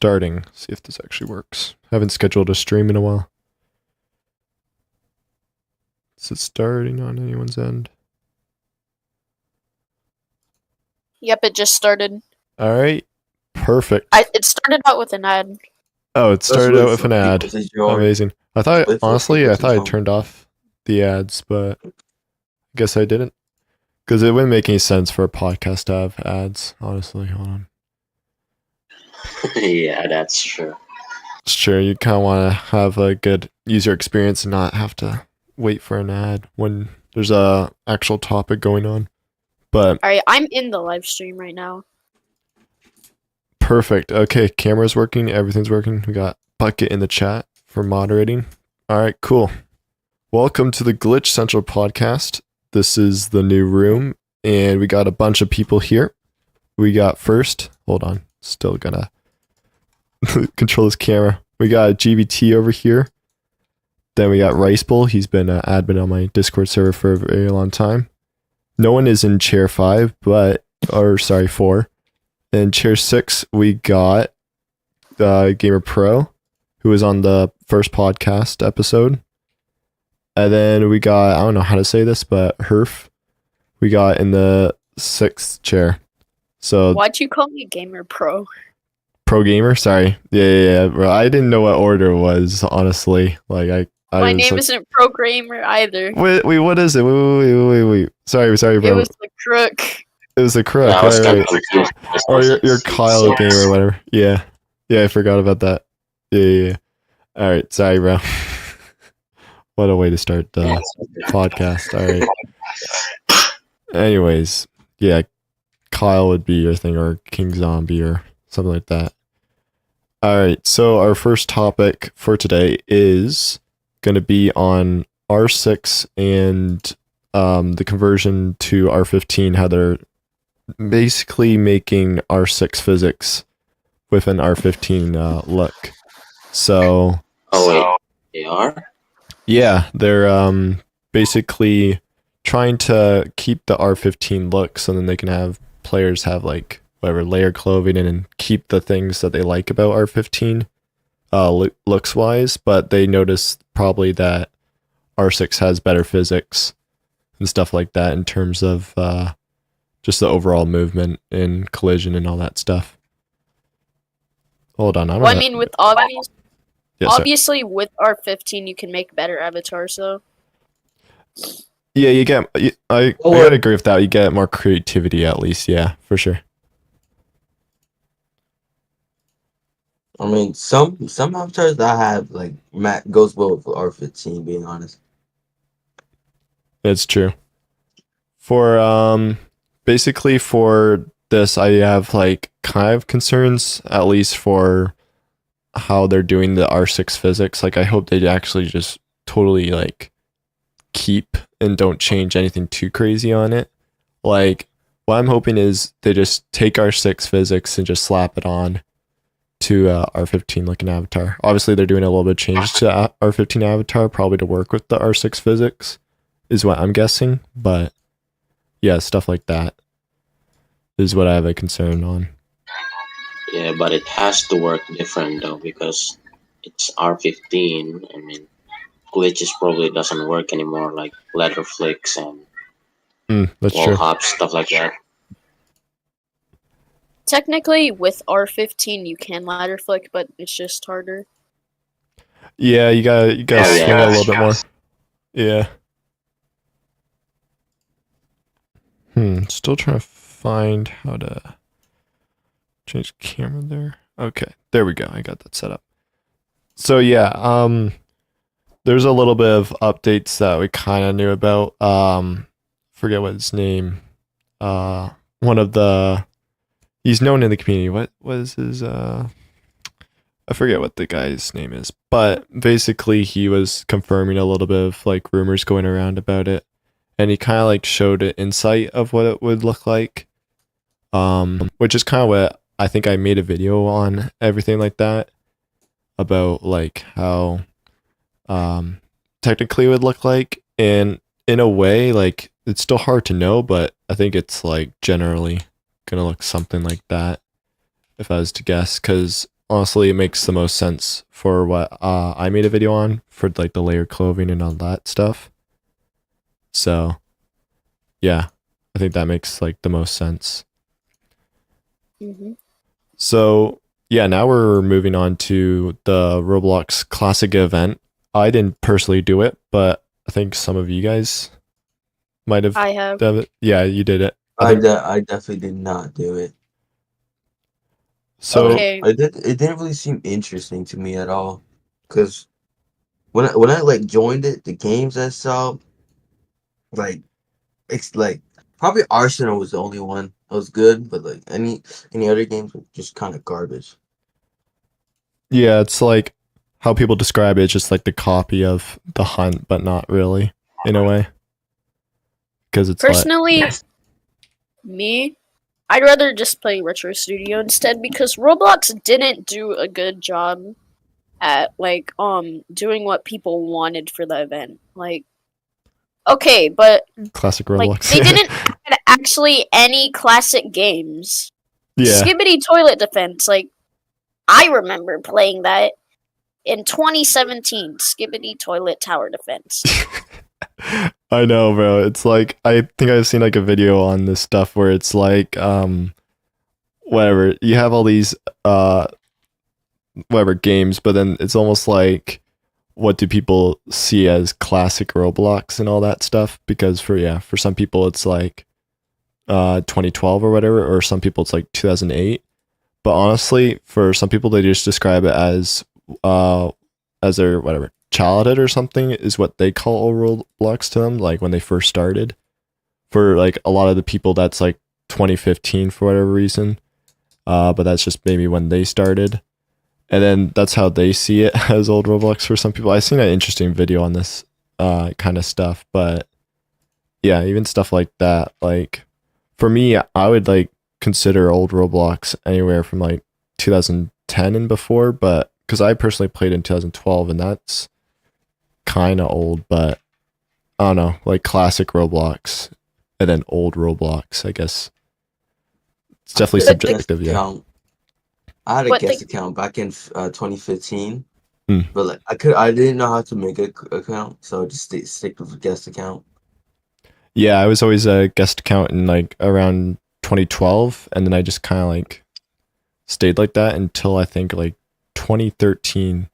starting. See if this actually works. I haven't scheduled a stream in a while. Is it starting on anyone's end? Yep, it just started. All right, perfect. It started out with an ad. Oh, it started out with an ad. Amazing. I thought I turned off the ads, but I guess I didn't. Because it wouldn't make any sense for a podcast to have ads, honestly. Hold on. Yeah, that's true. It's true. You kind of want to have a good user experience and not have to wait for an ad when there's a actual topic going on. But Alright, I'm in the live stream right now. Perfect. Okay, camera's working. Everything's working. We got Bucket in the chat for moderating. All right, cool. Welcome to the Glitch Central podcast. This is the new room, and we got a bunch of people here. We got first, hold on, still gonna control this camera. We got GBT over here. Then we got Rice Bowl. He's been an admin on my Discord server for a very long time. No one is in chair 5, but, or sorry, 4. In chair 6, we got Gamer Pro, who was on the first podcast episode. And then we got, I don't know how to say this, but Herf, we got in the 6th chair. So Why'd you call me Gamer Pro? Pro Gamer? Sorry. Yeah, bro. I didn't know what order it was, honestly. Like, My name isn't Pro Gamer either. Wait, what is it? Wait. Sorry, bro. It was the Crook. It was the Crook, right. Or you're Kyle Gamer or whatever. Yeah, I forgot about that. Yeah. Alright, sorry, bro. What a way to start the podcast. Alright. Anyways, yeah, Kyle would be your thing, or King Zombie, or something like that. Alright, so our first topic for today is going to be on R6 and the conversion to R15, how they're basically making R6 physics with an R15 look. So... Oh, wait. They are? Yeah, they're basically trying to keep the R15 look so then they can have players have like whatever layer clothing and keep the things that they like about R15 looks wise, but they noticed probably that R6 has better physics and stuff like that in terms of just the overall movement and collision and all that stuff. Hold on, I mean, with obviously with R15 you can make better avatars though. Yeah, you get. I would agree with that. You get more creativity at least. Yeah, for sure. I mean, some avatars that have like goes well with R15. Being honest, it's true. For basically for this, I have like kind of concerns, at least for how they're doing the R6 physics. Like, I hope they actually just totally like keep and don't change anything too crazy on it. Like, what I'm hoping is they just take R6 physics and just slap it on to R15 looking avatar. Obviously, they're doing a little bit of change to R15 avatar, probably to work with the R6 physics, is what I'm guessing. But yeah, stuff like that is what I have a concern on. Yeah, but it has to work different though, because it's R15. I mean, glitches probably doesn't work anymore, like ladder flicks and wall hops, stuff like that. Technically, with R15 you can ladder flick, but it's just harder. Yeah, you gotta swing it a little bit more. Yeah. Still trying to find how to change camera there. Okay, there we go. I got that set up. So yeah, there's a little bit of updates that we kind of knew about. Forget what his name. One of the, he's known in the community. What was his? I forget what the guy's name is, but basically he was confirming a little bit of like rumors going around about it, and he kind of like showed an insight of what it would look like. Which is kind of what I think I made a video on, everything like that, about like how technically it would look like, and in a way, like, it's still hard to know, but I think it's like generally gonna look something like that, if I was to guess, because honestly, it makes the most sense for what I made a video on for like the layered clothing and all that stuff. So, yeah, I think that makes like the most sense. Mm-hmm. So, yeah, now we're moving on to the Roblox Classic event. I didn't personally do it, but I think some of you guys might have I have. done it. Yeah, you did it. I definitely did not do it. So, Okay. It didn't really seem interesting to me at all, because when I like joined it, the games I saw, like it's like probably Arsenal was the only one that was good, but like any other games were just kind of garbage. yeah, it's like how people describe it, it's just like the copy of The Hunt, but not really, in a way. Because it's Personally, me, I'd rather just play Retro Studio instead because Roblox didn't do a good job at like doing what people wanted for the event. Like, okay, but like classic like Roblox. they didn't add actually any classic games. Yeah. Skibbity Toilet Defense, like I remember playing that in 2017. Skibbity Toilet Tower Defense. I know, bro. It's like I think I've seen like a video on this stuff where it's like whatever. You have all these whatever games, but then it's almost like what do people see as classic Roblox and all that stuff? Because for some people it's like 2012 or whatever, or some people it's like 2008. But honestly, for some people they just describe it as their whatever childhood or something is what they call old Roblox to them, like when they first started. For like a lot of the people that's like 2015 for whatever reason. But that's just maybe when they started. And then that's how they see it as old Roblox for some people. I've seen an interesting video on this kind of stuff, but yeah, even stuff like that. Like for me, I would like consider old Roblox anywhere from like 2010 and before, but because I personally played in 2012 and that's kind of old, but I don't know, like classic Roblox and then old Roblox, I guess. It's definitely But the- subjective, yeah. I had a But guest account back in 2015, Hmm. but like I didn't know how to make an account, so I just stick with a guest account. Yeah, I was always a guest account in like around 2012, and then I just kind of like stayed like that until I think like 2013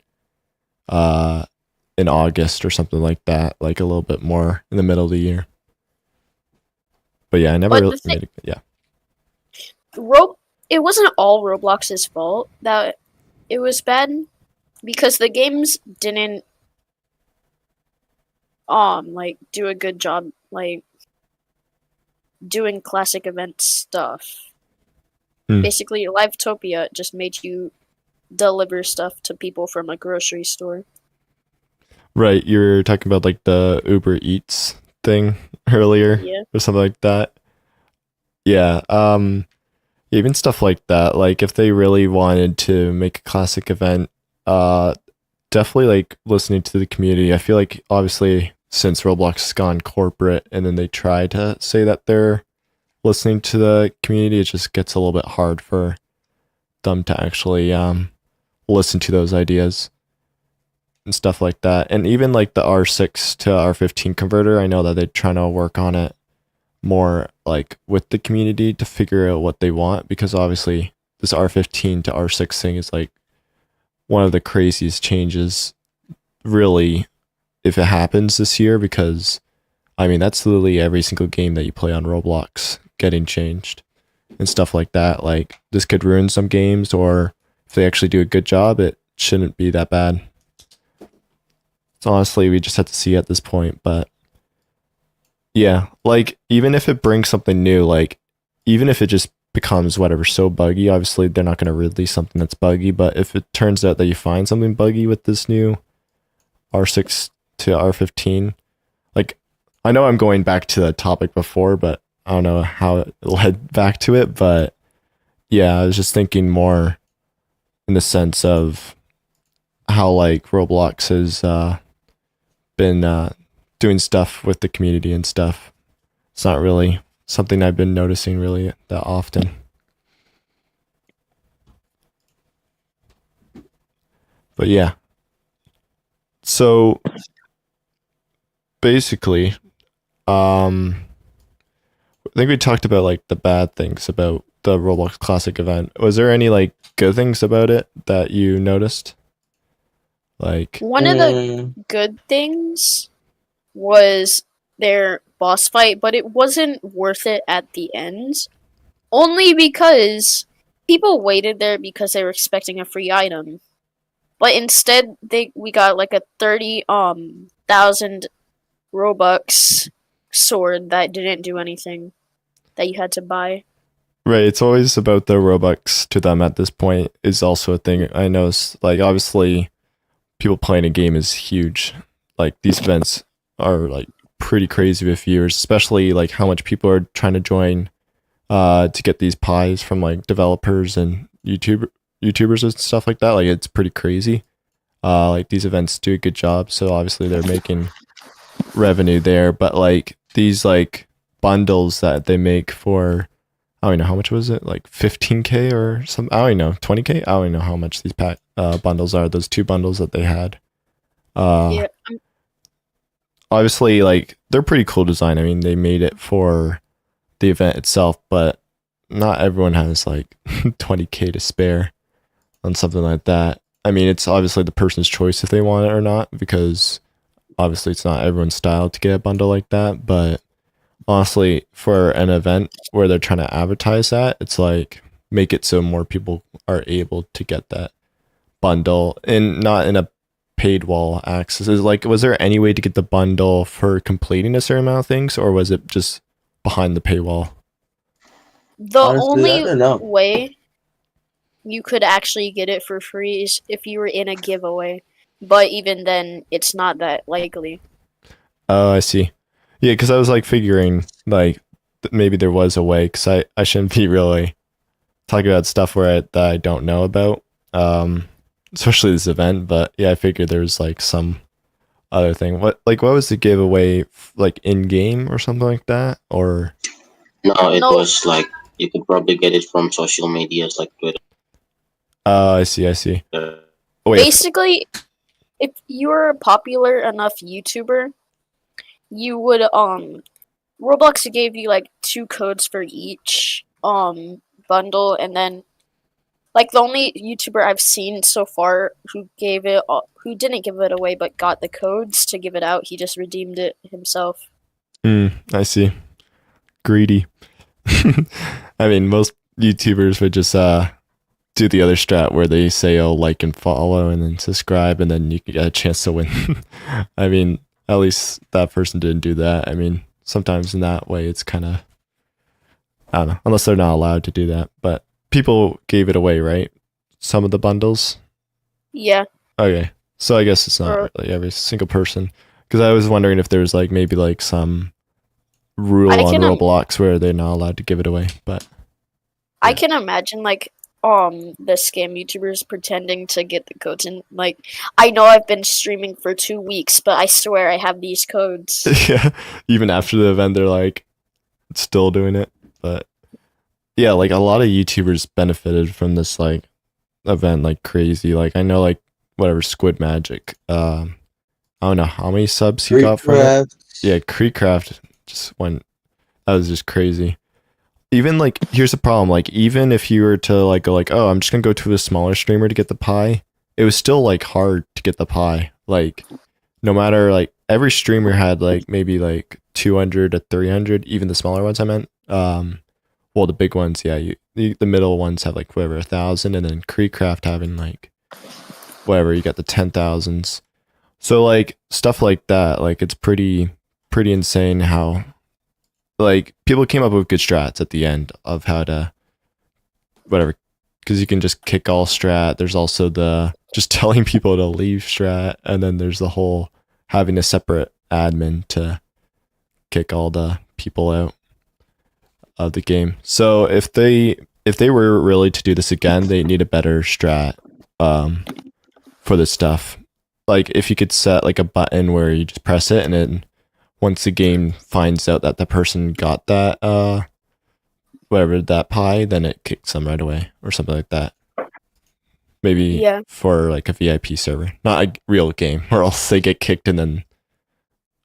in August or something like that, like a little bit more in the middle of the year. But yeah, I never But really the thing- made it. Yeah. It wasn't all Roblox's fault that it was bad because the games didn't like do a good job like doing classic event stuff. Hmm. Basically, Livetopia just made you deliver stuff to people from a grocery store. Right, you were talking about like the Uber Eats thing earlier Yeah. or something like that. Yeah, even stuff like that. Like if they really wanted to make a classic event, definitely like listening to the community. I feel like obviously since Roblox has gone corporate and then they try to say that they're listening to the community, it just gets a little bit hard for them to actually listen to those ideas and stuff like that. And even like the R6 to R15 converter, I know that they're trying to work on it more like with the community to figure out what they want, because obviously this R15 to R6 thing is like one of the craziest changes really if it happens this year, because I mean that's literally every single game that you play on Roblox getting changed and stuff like that. Like this could ruin some games, or if they actually do a good job, it shouldn't be that bad. So honestly, we just have to see at this point. But yeah, like even if it brings something new, like even if it just becomes whatever so buggy, obviously they're not going to release something that's buggy. But if it turns out that you find something buggy with this new R6 to R15, like I know I'm going back to the topic before, but I don't know how it led back to it. But yeah, I was just thinking more in the sense of how like Roblox has been doing stuff with the community and stuff. It's not really something I've been noticing really that often. But yeah. So basically, I think we talked about like the bad things about the Roblox Classic event. Was there any like good things about it that you noticed? Like, One of the good things was their boss fight, but it wasn't worth it at the end. Only because people waited there because they were expecting a free item. But instead we got like a 30,000 Robux sword that didn't do anything that you had to buy. right, it's always about the Robux to them at this point is also a thing I noticed. Like, obviously, people playing a game is huge. Like, these events are like pretty crazy with viewers, especially like how much people are trying to join to get these pies from like developers and YouTubers and stuff like that. Like, it's pretty crazy. Like, these events do a good job, so obviously they're making revenue there. But like these like bundles that they make for, I don't know how much was it, like 15K or something. I don't know, 20K. I don't know how much these bundles are. Those two bundles that they had. Yeah, Obviously, like they're pretty cool design. I mean, they made it for the event itself, but not everyone has like 20K to spare on something like that. I mean, it's obviously the person's choice if they want it or not, because obviously it's not everyone's style to get a bundle like that. But honestly, for an event where they're trying to advertise that, it's like make it so more people are able to get that bundle and not in a paid wall access. Is like, was there any way to get the bundle for completing a certain amount of things, or was it just behind the paywall? the Honestly, I don't know. only way you could actually get it for free is if you were in a giveaway. But even then, it's not that likely. Oh, I see. Yeah, because I was like figuring like maybe there was a way, because I shouldn't be really talking about stuff that I don't know about, especially this event. But yeah, I figured there was like some other thing. What was the giveaway, like in game or something like that, or? No, it No. was like you could probably get it from social medias like Twitter. Oh, I see. Oh, wait, Basically, if you were a popular enough YouTuber, you would Roblox gave you like 2 codes for each bundle, and then like the only YouTuber I've seen so far who didn't give it away but got the codes to give it out, he just redeemed it himself. I see. Greedy. I mean, most YouTubers would just do the other strat where they say, "Oh, like and follow, and then subscribe, and then you get a chance to win." I mean, at least that person didn't do that. I mean, sometimes in that way, it's kind of, I don't know, unless they're not allowed to do that. But people gave it away, right? Some of the bundles. Yeah. Okay, so I guess it's not really every single person, because I was wondering if there's like maybe like some rule on Roblox where they're not allowed to give it away. But I can imagine like the scam YouTubers pretending to get the codes, and like, I know I've been streaming for 2 weeks, but I swear I have these codes. yeah, even after the event, they're like still doing it. But yeah, like a lot of YouTubers benefited from this like event like crazy. Like I know like whatever Squid Magic, I don't know how many subs he got from it. Yeah, Creekcraft just went. That was just crazy. Even like, here's the problem. Like, even if you were to like go like, oh, I'm just gonna go to a smaller streamer to get the pie, it was still like hard to get the pie. Like, no matter like every streamer had like maybe like 200 to 300. Even the smaller ones, I meant. Well, the big ones, yeah. The middle ones have like whatever 1,000, and then Creekcraft having like whatever. You got the 10,000s. So like stuff like that. Like it's pretty insane how. Like, people came up with good strats at the end of how to, whatever, because you can just kick all strat. There's also the just telling people to leave strat, and then there's the whole having a separate admin to kick all the people out of the game. So if they were really to do this again, they need a better strat for this stuff. Like, if you could set like a button where you just press it, and then once the game finds out that the person got that, whatever, that pie, then it kicks them right away or something like that. maybe Yeah. for like a VIP server, not a real game, or else they get kicked and then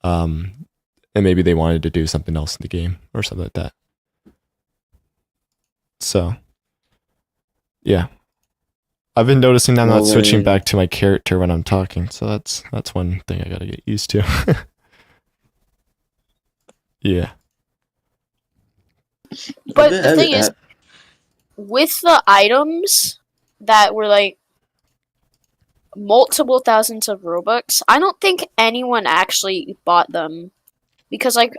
and maybe they wanted to do something else in the game or something like that. So yeah, I've been noticing I'm not switching Well, back to my character when I'm talking, so that's one thing I gotta get used to. Yeah. But have the you thing is, ever- with the items that were like multiple thousands of Robux, I don't think anyone actually bought them. Because, like,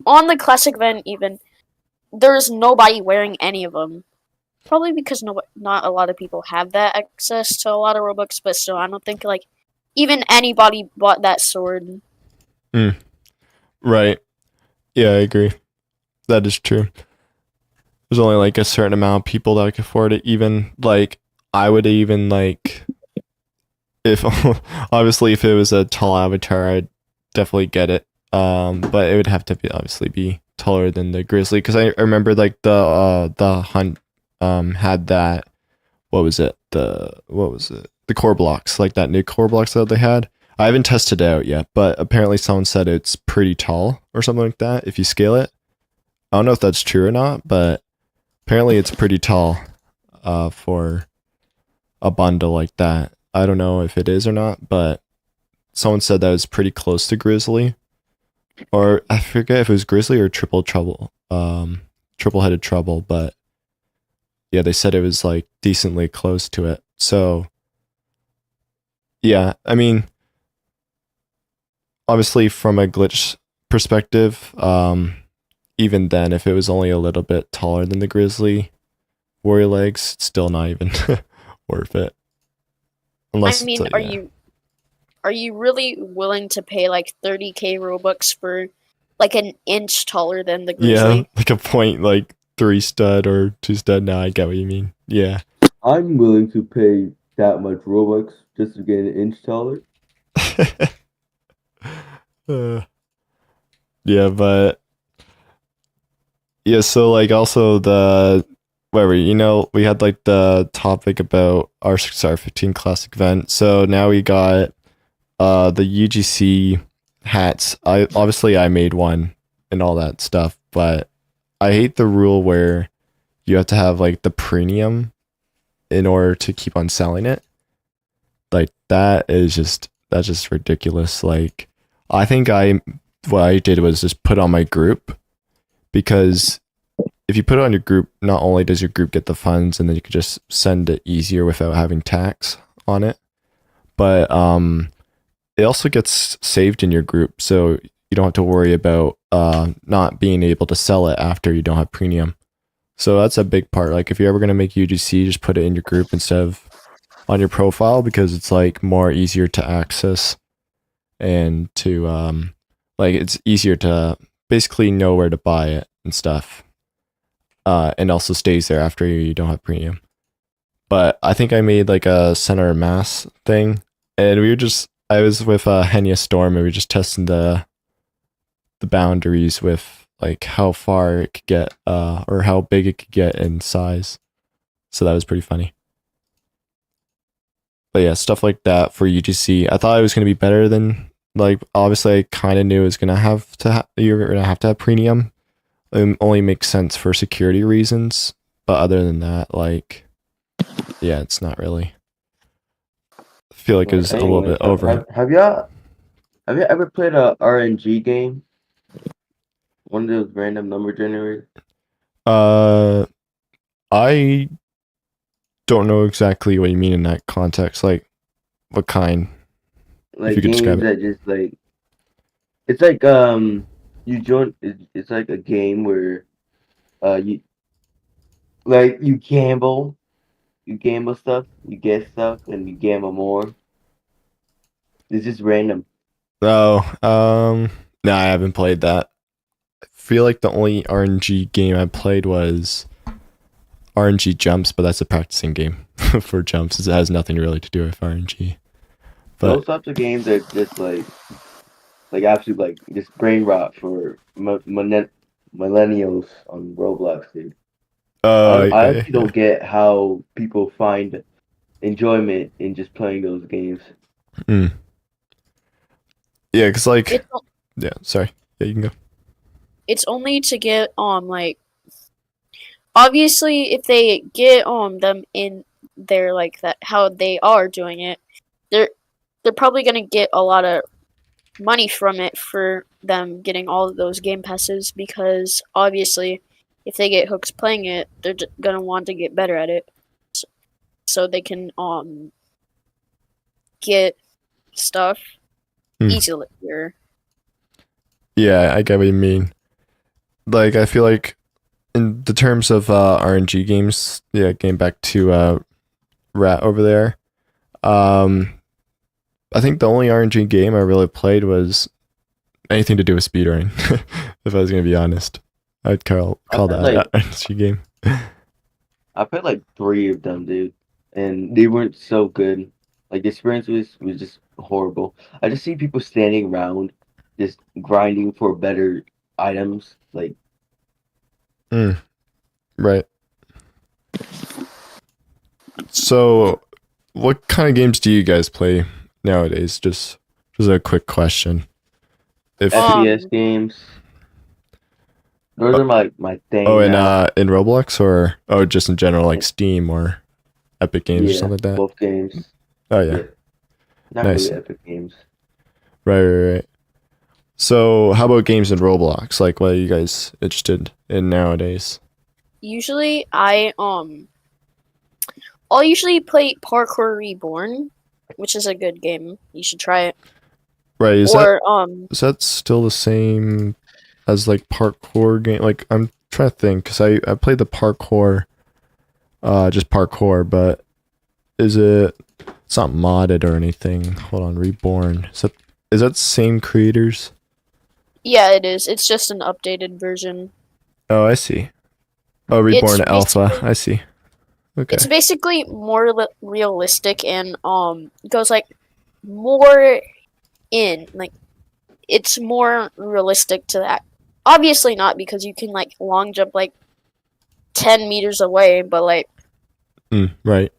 on the classic event, even, there's nobody wearing any of them. Probably because not a lot of people have that access to a lot of Robux, but still, I don't think, like, even anybody bought that sword. Right. Yeah, I agree. That is true. There's only like a certain amount of people that could afford it. Even like I would even like if obviously if it was a tall avatar, I'd definitely get it. But it would have to be obviously be taller than the grizzly because I remember like the hunt had that what was it the core blocks like that new core blocks that they had. I haven't tested it out yet, but apparently someone said it's pretty tall or something like that if you scale it. I don't know if that's true or not, but apparently it's pretty tall for a bundle like that. I don't know if it is or not, but someone said that was pretty close to Grizzly. Or I forget if it was Grizzly or Triple Trouble. Triple Headed Trouble, but yeah, they said it was like decently close to it. So yeah, I mean obviously from a glitch perspective, even then if it was only a little bit taller than the Grizzly Warrior legs, it's still not even worth it. Unless I mean, it's, are you really willing to pay like 30k Robux for like an inch taller than the Grizzly? yeah, like a point like 3 stud or 2 stud. Now I get what you mean. Yeah. I'm willing to pay that much Robux just to get an inch taller. Uh, yeah, but yeah, so like also the whatever, we had like the topic about R6 R15 classic event. So now we got the UGC hats. I made one and all that stuff, but I hate the rule where you have to have like the premium in order to keep on selling it. Like that's just ridiculous. Like I think what I did was just put on my group because if you put it on your group, not only does your group get the funds and then you could just send it easier without having tax on it, but it also gets saved in your group, so you don't have to worry about not being able to sell it after you don't have premium. So that's a big part. Like if you're ever gonna make UGC, just put it in your group instead of on your profile because it's like more easier to access and to like it's easier to basically know where to buy it and stuff. And also stays there after you don't have premium. But I think I made like a center of mass thing, and I was with Henya Storm, and we were just testing the boundaries with like how far it could get, or how big it could get in size. So that was pretty funny. But yeah, stuff like that for UGC. I thought it was gonna be better than like obviously I kind of knew it was gonna have to you're gonna have to have premium. It only makes sense for security reasons, but other than that, like, yeah, it's not really. I feel like it's a little bit over. Have you ever played a RNG game? One of those random number generators? I don't know exactly what you mean in that context. Like, what kind? Like you could games describe it. that just like it's like you join it's like a game where you like you gamble stuff, you get stuff and you gamble more. It's just random. Oh, no, I haven't played that. I feel like the only RNG game I played was RNG Jumps, but that's a practicing game for jumps. It has nothing really to do with RNG. But Those types of games are just like absolute like just brain rot for millennials on Roblox, dude. oh, I okay, actually yeah. don't get how people find enjoyment in just playing those games. Mm. Yeah, because like, It's yeah, sorry. Yeah, you can go. it's only to get like obviously if they get them in there like that how they are doing it, they're probably gonna get a lot of money from it for them getting all of those game passes because obviously if they get hooked playing it, they're gonna want to get better at it, so they can get stuff easier. Yeah, I get what you mean. Like, I feel like in the terms of RNG games, yeah, getting back to Rat over there, I think the only RNG game I really played was anything to do with speedrunning. If I was gonna be honest, I'd call that like RNG game. I played like 3 of them, dude, and they weren't so good. Like the experience was just horrible. I just see people standing around, just grinding for better items. Like Right. So, what kind of games do you guys play nowadays? Just a quick question. If FPS games, those are my thing now. in Roblox or just in general like Steam or Epic Games or Yeah, something like that. both games. Oh yeah, Yeah, not nice. really Epic Games. Right. So, how about games in Roblox? Like, what are you guys interested in nowadays? Usually I'll usually play Parkour Reborn, which is a good game. You should try it. Right, is Or that still the same as like parkour game? Like, I'm trying to think because I played the parkour, just parkour, but is it? It's not modded or anything. Hold on, Reborn. Is that the same creators? yeah, it is. It's just an updated version. Oh, I see. Oh, Reborn It's Alpha. basically- I see. Okay. It's basically more realistic and goes like more in like it's more realistic to that. Obviously not because you can like long jump like 10 meters away, but Right.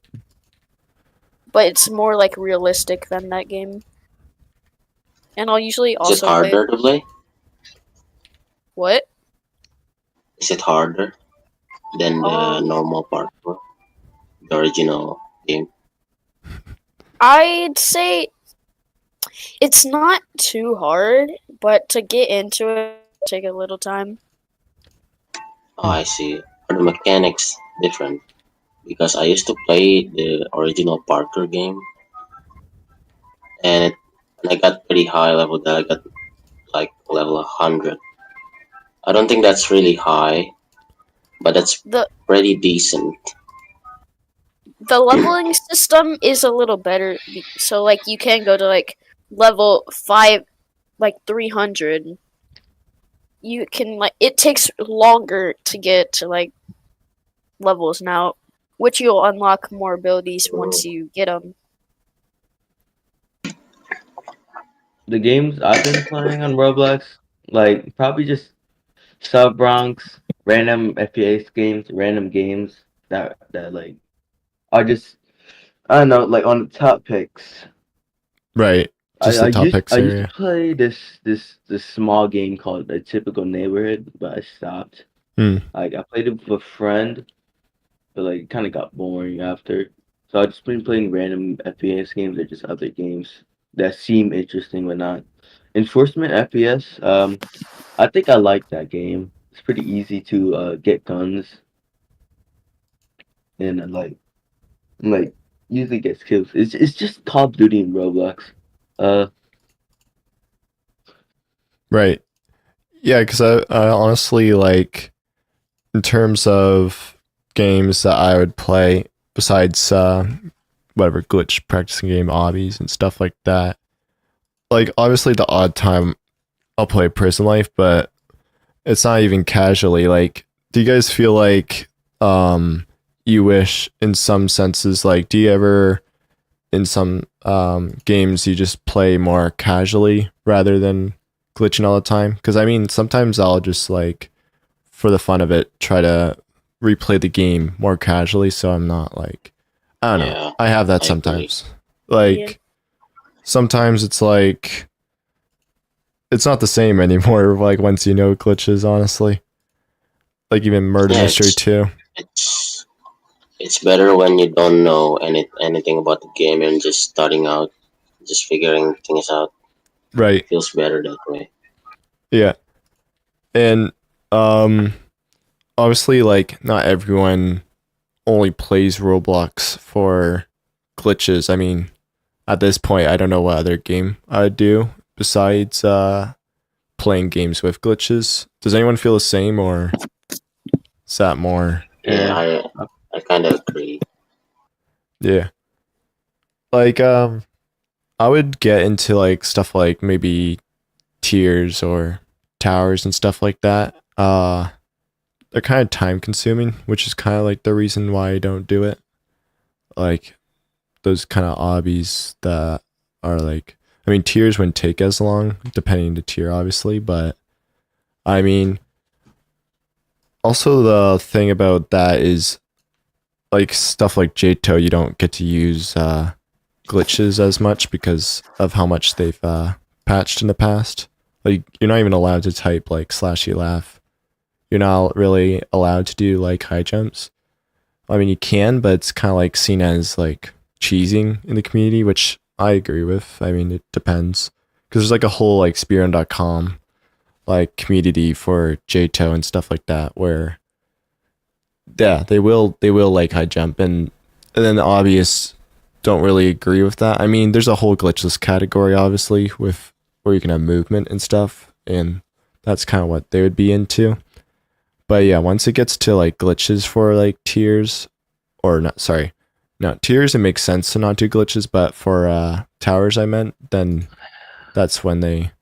it's more like realistic than that game. And I'll usually Is it also harder to play? What? Is it harder than the normal parkour, the original game? I'd say it's not too hard, but to get into it take a little time. Oh, I see. Are the mechanics different? Because I used to play the original Parker game, and I got pretty high level. That I got like level 100. I don't think that's really high, but that's The pretty decent. the leveling system is a little better, so like you can go to like level 5, like 300. You can like it takes longer to get to like levels now, which you'll unlock more abilities once you get them. The games I've been playing on Roblox, like probably just sub ranks, random FPS games, random games that like are just I don't know, like on the top picks. Right. Just the top picks I used to area. play this small game called A Typical Neighborhood, but I stopped. Hmm. Like I played it with a friend, but like it kind of got boring after. So I just been playing random FPS games or just other games that seem interesting but not. Enforcement FPS, I think I like that game. It's pretty easy to get guns and like usually get kills. It's just Call of Duty and Roblox. Uh, Right. Yeah, because I honestly like in terms of games that I would play besides whatever glitch practicing game obbies and stuff like that. Like obviously the odd time I'll play Prison Life, but it's not even casually. Like, do you guys feel like you wish in some senses like do you ever in some games you just play more casually rather than glitching all the time? Because I mean sometimes I'll just like for the fun of it try to replay the game more casually so I'm not like I don't know. Yeah, I have that I agree. sometimes. Like sometimes it's like it's not the same anymore. Like once you know glitches, honestly. Like even murder Yeah, mystery too. it's it's better when you don't know anything about the game and just starting out, just figuring things out. Right. Feels better that way. Yeah. And um obviously like not everyone only plays Roblox for glitches. I mean, at this point I don't know what other game I would do besides playing games with glitches. Does anyone feel the same or is that more? Yeah, Yeah. I kind of agree. Yeah. Like I would get into like stuff like maybe tiers or towers and stuff like that. They're kind of time consuming, which is kind of like the reason why I don't do it. Like those kind of hobbies that are like, I mean, tiers wouldn't take as long, depending on the tier, obviously, but I mean, also the thing about that is like stuff like JTO, you don't get to use glitches as much because of how much they've patched in the past. Like you're not even allowed to type like slashy laugh. You're not really allowed to do like high jumps. I mean, you can, but it's kind of like seen as like cheesing in the community, which I agree with. I mean, it depends because there's like a whole like speedrun.com like community for JTO and stuff like that where yeah, they will like high jump and then the obvious don't really agree with that. I mean, there's a whole glitchless category obviously with where you can have movement and stuff and that's kind of what they would be into. But yeah, once it gets to like glitches for like tiers or not sorry, not tiers it makes sense to not do glitches, but for towers I meant, then that's when they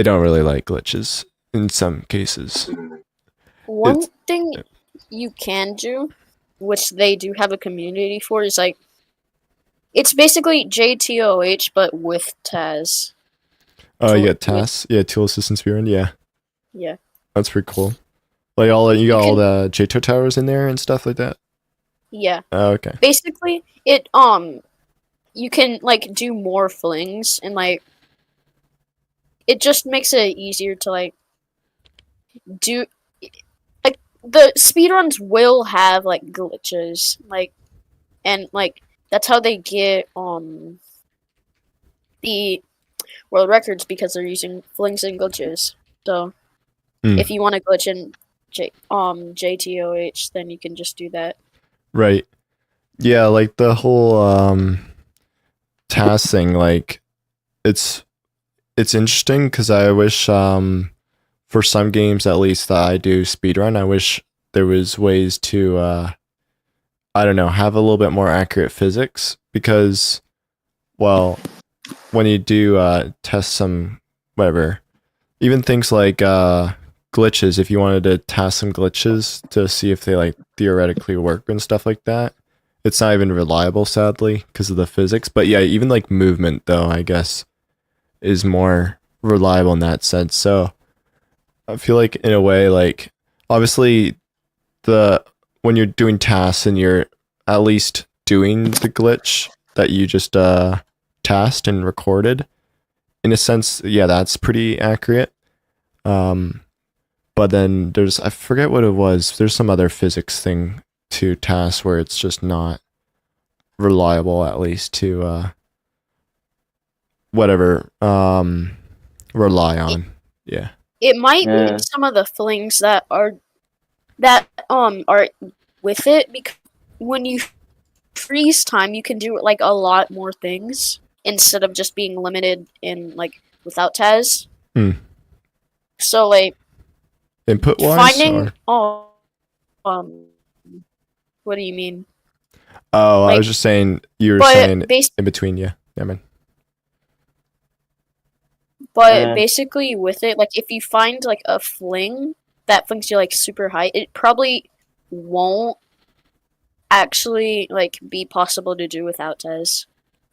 don't really like glitches in some cases. Mhm. One It's thing you can do, which they do have a community for, is like it's basically JTOH but with TAS. oh you got With TAS, yeah, tool assistance speedrun, yeah. yeah, That's pretty cool. Like all you you got all can the JTO towers in there and stuff like that. yeah. Oh, okay. Basically, it you can like do more flings and like it just makes it easier to like do like the speedruns will have like glitches like and like that's how they get the world records because they're using flings and glitches. So Mm, if you want to glitch in JTOH, then you can just do that. right. Yeah, like the whole TAS thing, like it's interesting because I wish for some games at least that I do speedrun, I wish there was ways to I don't know, have a little bit more accurate physics because well, when you do test some whatever, even things like glitches, if you wanted to test some glitches to see if they like theoretically work and stuff like that, it's not even reliable sadly because of the physics. But yeah, even like movement though, I guess is more reliable in that sense. So I feel like in a way, like obviously the when you're doing tasks and you're at least doing the glitch that you just tasked and recorded, in a sense, yeah, that's pretty accurate. Um, but then there's I forget what it was. There's some other physics thing to tasks where it's just not reliable, at least to whatever rely It, on. Yeah. it might be Yeah. some of the flings that are with it because when you freeze time, you can do like a lot more things instead of just being limited in like without TAS. Hmm. So like Input wise finding or what do you mean? oh, I Like was just saying you were but saying bas- in between, yeah. Yeah, man. but basically with it, like if you find like a fling that flings you like super high, it probably won't actually like be possible to do without TAS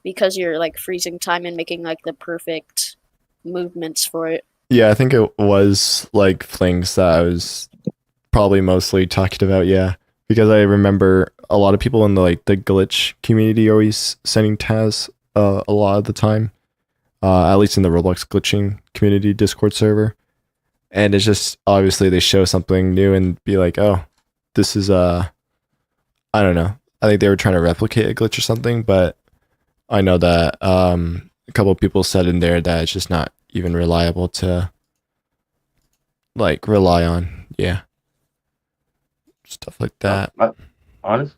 because you're like freezing time and making like the perfect movements for it. Yeah, I think it was like flings that I was probably mostly talking about, yeah. because I remember a lot of people in the glitch community always sending TAS a lot of the time, at least in the Roblox glitching community Discord server. And it's just obviously they show something new and be like, oh, this is I don't know. I think they were trying to replicate a glitch or something, but I know that a couple of people said in there that it's just not even reliable to like rely on. Yeah. Stuff like that. Honestly,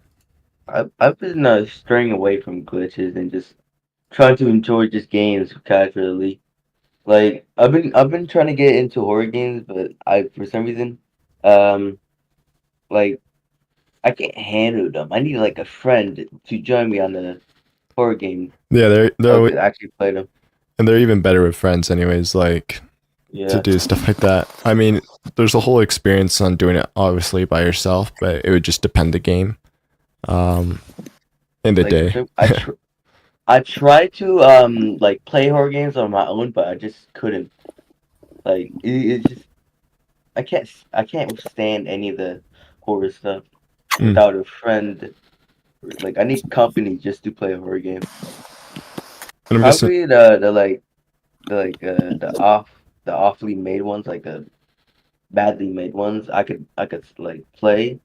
I've been straying away from glitches and just trying to enjoy just games casually. Like I've been trying to get into horror games, but I for some reason, um, like I can't handle them. I need like a friend to join me on the horror game Yeah, so I could actually play them. and they're even better with friends anyways, like to Yeah, do stuff like that. I mean, there's a whole experience on doing it obviously by yourself, but it would just depend the game. In the like day. I tried to like play horror games on my own, but I just couldn't. Like it just I can't stand any of the horror stuff without a friend. Like I need company just to play a horror game. And I'm guessing Probably the awfully made ones, like the badly made ones. I could like play,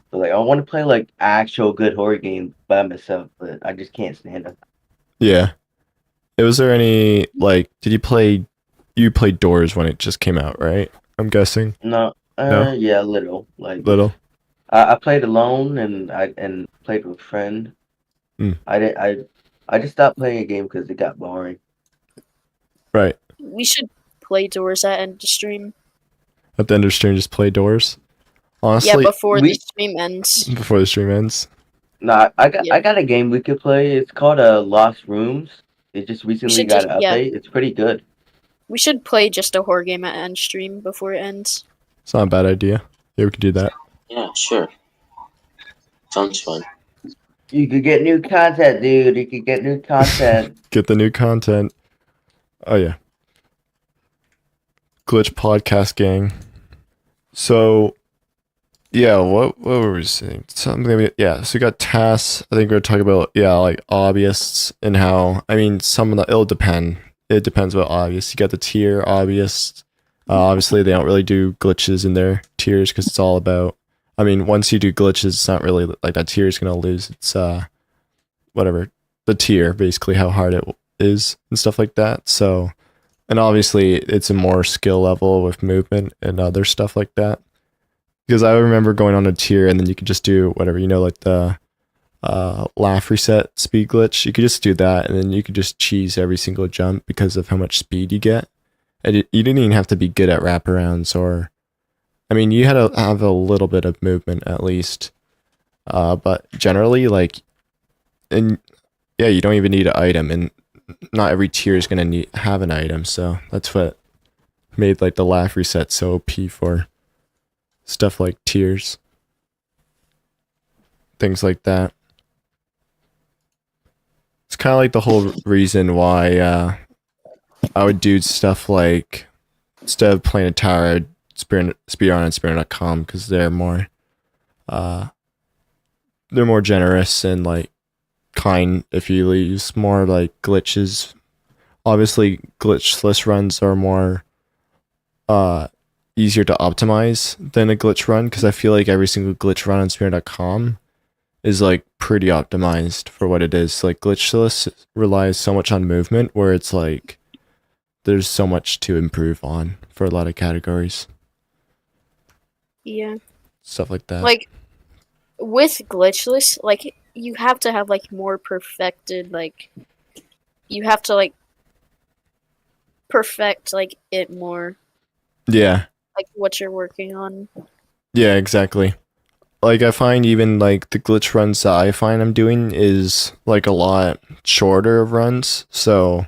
but like I want to play like actual good horror games by myself, but I just can't stand them. yeah. Was there any like did you played Doors when it just came out, right? I'm guessing. No, No? yeah, little. Like Little? I played alone and played with a friend. Mm. I did I just stopped playing a game because it got boring. Right. We should play Doors at end of stream. At the end of the stream just play Doors. Yeah, Honestly, before the we stream ends. before the stream ends. no, Yeah. I got a game we could play. It's called Lost Rooms. It just recently should got just- an yeah. update. It's pretty good. We should play just a horror game at end stream before it ends. It's not a bad idea. Yeah, we could do that. Yeah, sure. Sounds fun. You could get new content, dude. You could get new content. Get the new content. Oh yeah. Glitch podcast gang. So yeah, what were we saying? Something yeah, so we got TAS. I think we are talking about like hobbyists and how I mean some of the it'll depend. It depends what obvious. You got the tier hobbyists. Obviously they don't really do glitches in their tiers because it's all about I mean, once you do glitches, it's not really like that tier is gonna lose. It's whatever. The tier, basically how hard it is and stuff like that. So and obviously it's a more skill level with movement and other stuff like that. Because I remember going on a tier and then you could just do whatever, like the laugh reset speed glitch. You could just do that and then you could just cheese every single jump because of how much speed you get. And you didn't even have to be good at wraparounds or... I mean, you had to have a little bit of movement at least. But generally, like... And yeah, you don't even need an item and not every tier is going to have an item. So that's what made like the laugh reset so OP for... stuff like tiers, things like that. It's kind of like the whole reason why I would do stuff like instead of playing a tower, I'd speedrun on speedrun.com because they're more generous and like kind if you use more like glitches. Obviously, glitchless runs are more easier to optimize than a glitch run because I feel like every single glitch run on speedrun.com is like pretty optimized for what it is. Like glitchless relies so much on movement where it's like there's so much to improve on for a lot of categories. Yeah. Stuff like that. Like, with glitchless, like, you have to have, like, more perfected, like, you have to, like, perfect, like, it more. Yeah. Like, what you're working on. Yeah, exactly. Like, I find even, like, the glitch runs that I find I'm doing is, like, a lot shorter of runs. So,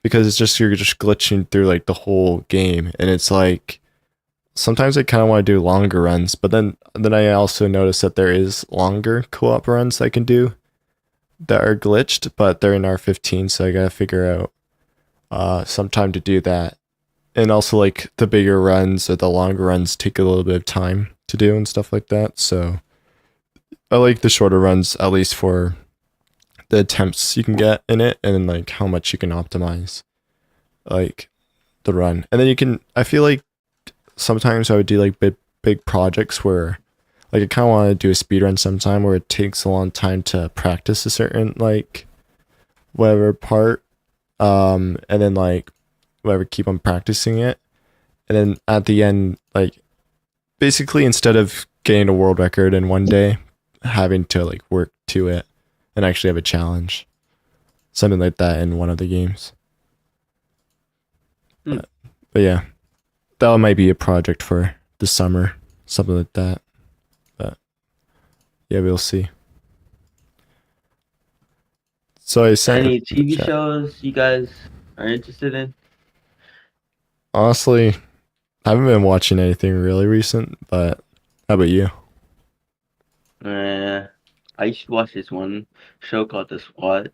because it's just, you're just glitching through, like, the whole game. And it's, like, sometimes I kind of want to do longer runs. But then I also notice that there is longer co-op runs I can do that are glitched. But they're in R15, so I gotta figure out some time to do that. And also, like, the bigger runs or the longer runs take a little bit of time to do and stuff like that. So I like the shorter runs, at least for the attempts you can get in it, and then like how much you can optimize like the run. And then you can, I feel like sometimes I would do like big projects where like I kind of want to do a speed run sometime where it takes a long time to practice a certain like whatever part, and then like whatever, keep on practicing it, and then at the end, like basically instead of getting a world record in one day, having to like work to it and actually have a challenge, something like that in one of the games. But yeah, that might be a project for the summer, something like that. But yeah, we'll see. So I sent Any TV shows you guys are interested in? honestly, I haven't been watching anything really recent, but how about you? I used to watch this one show called The SWAT.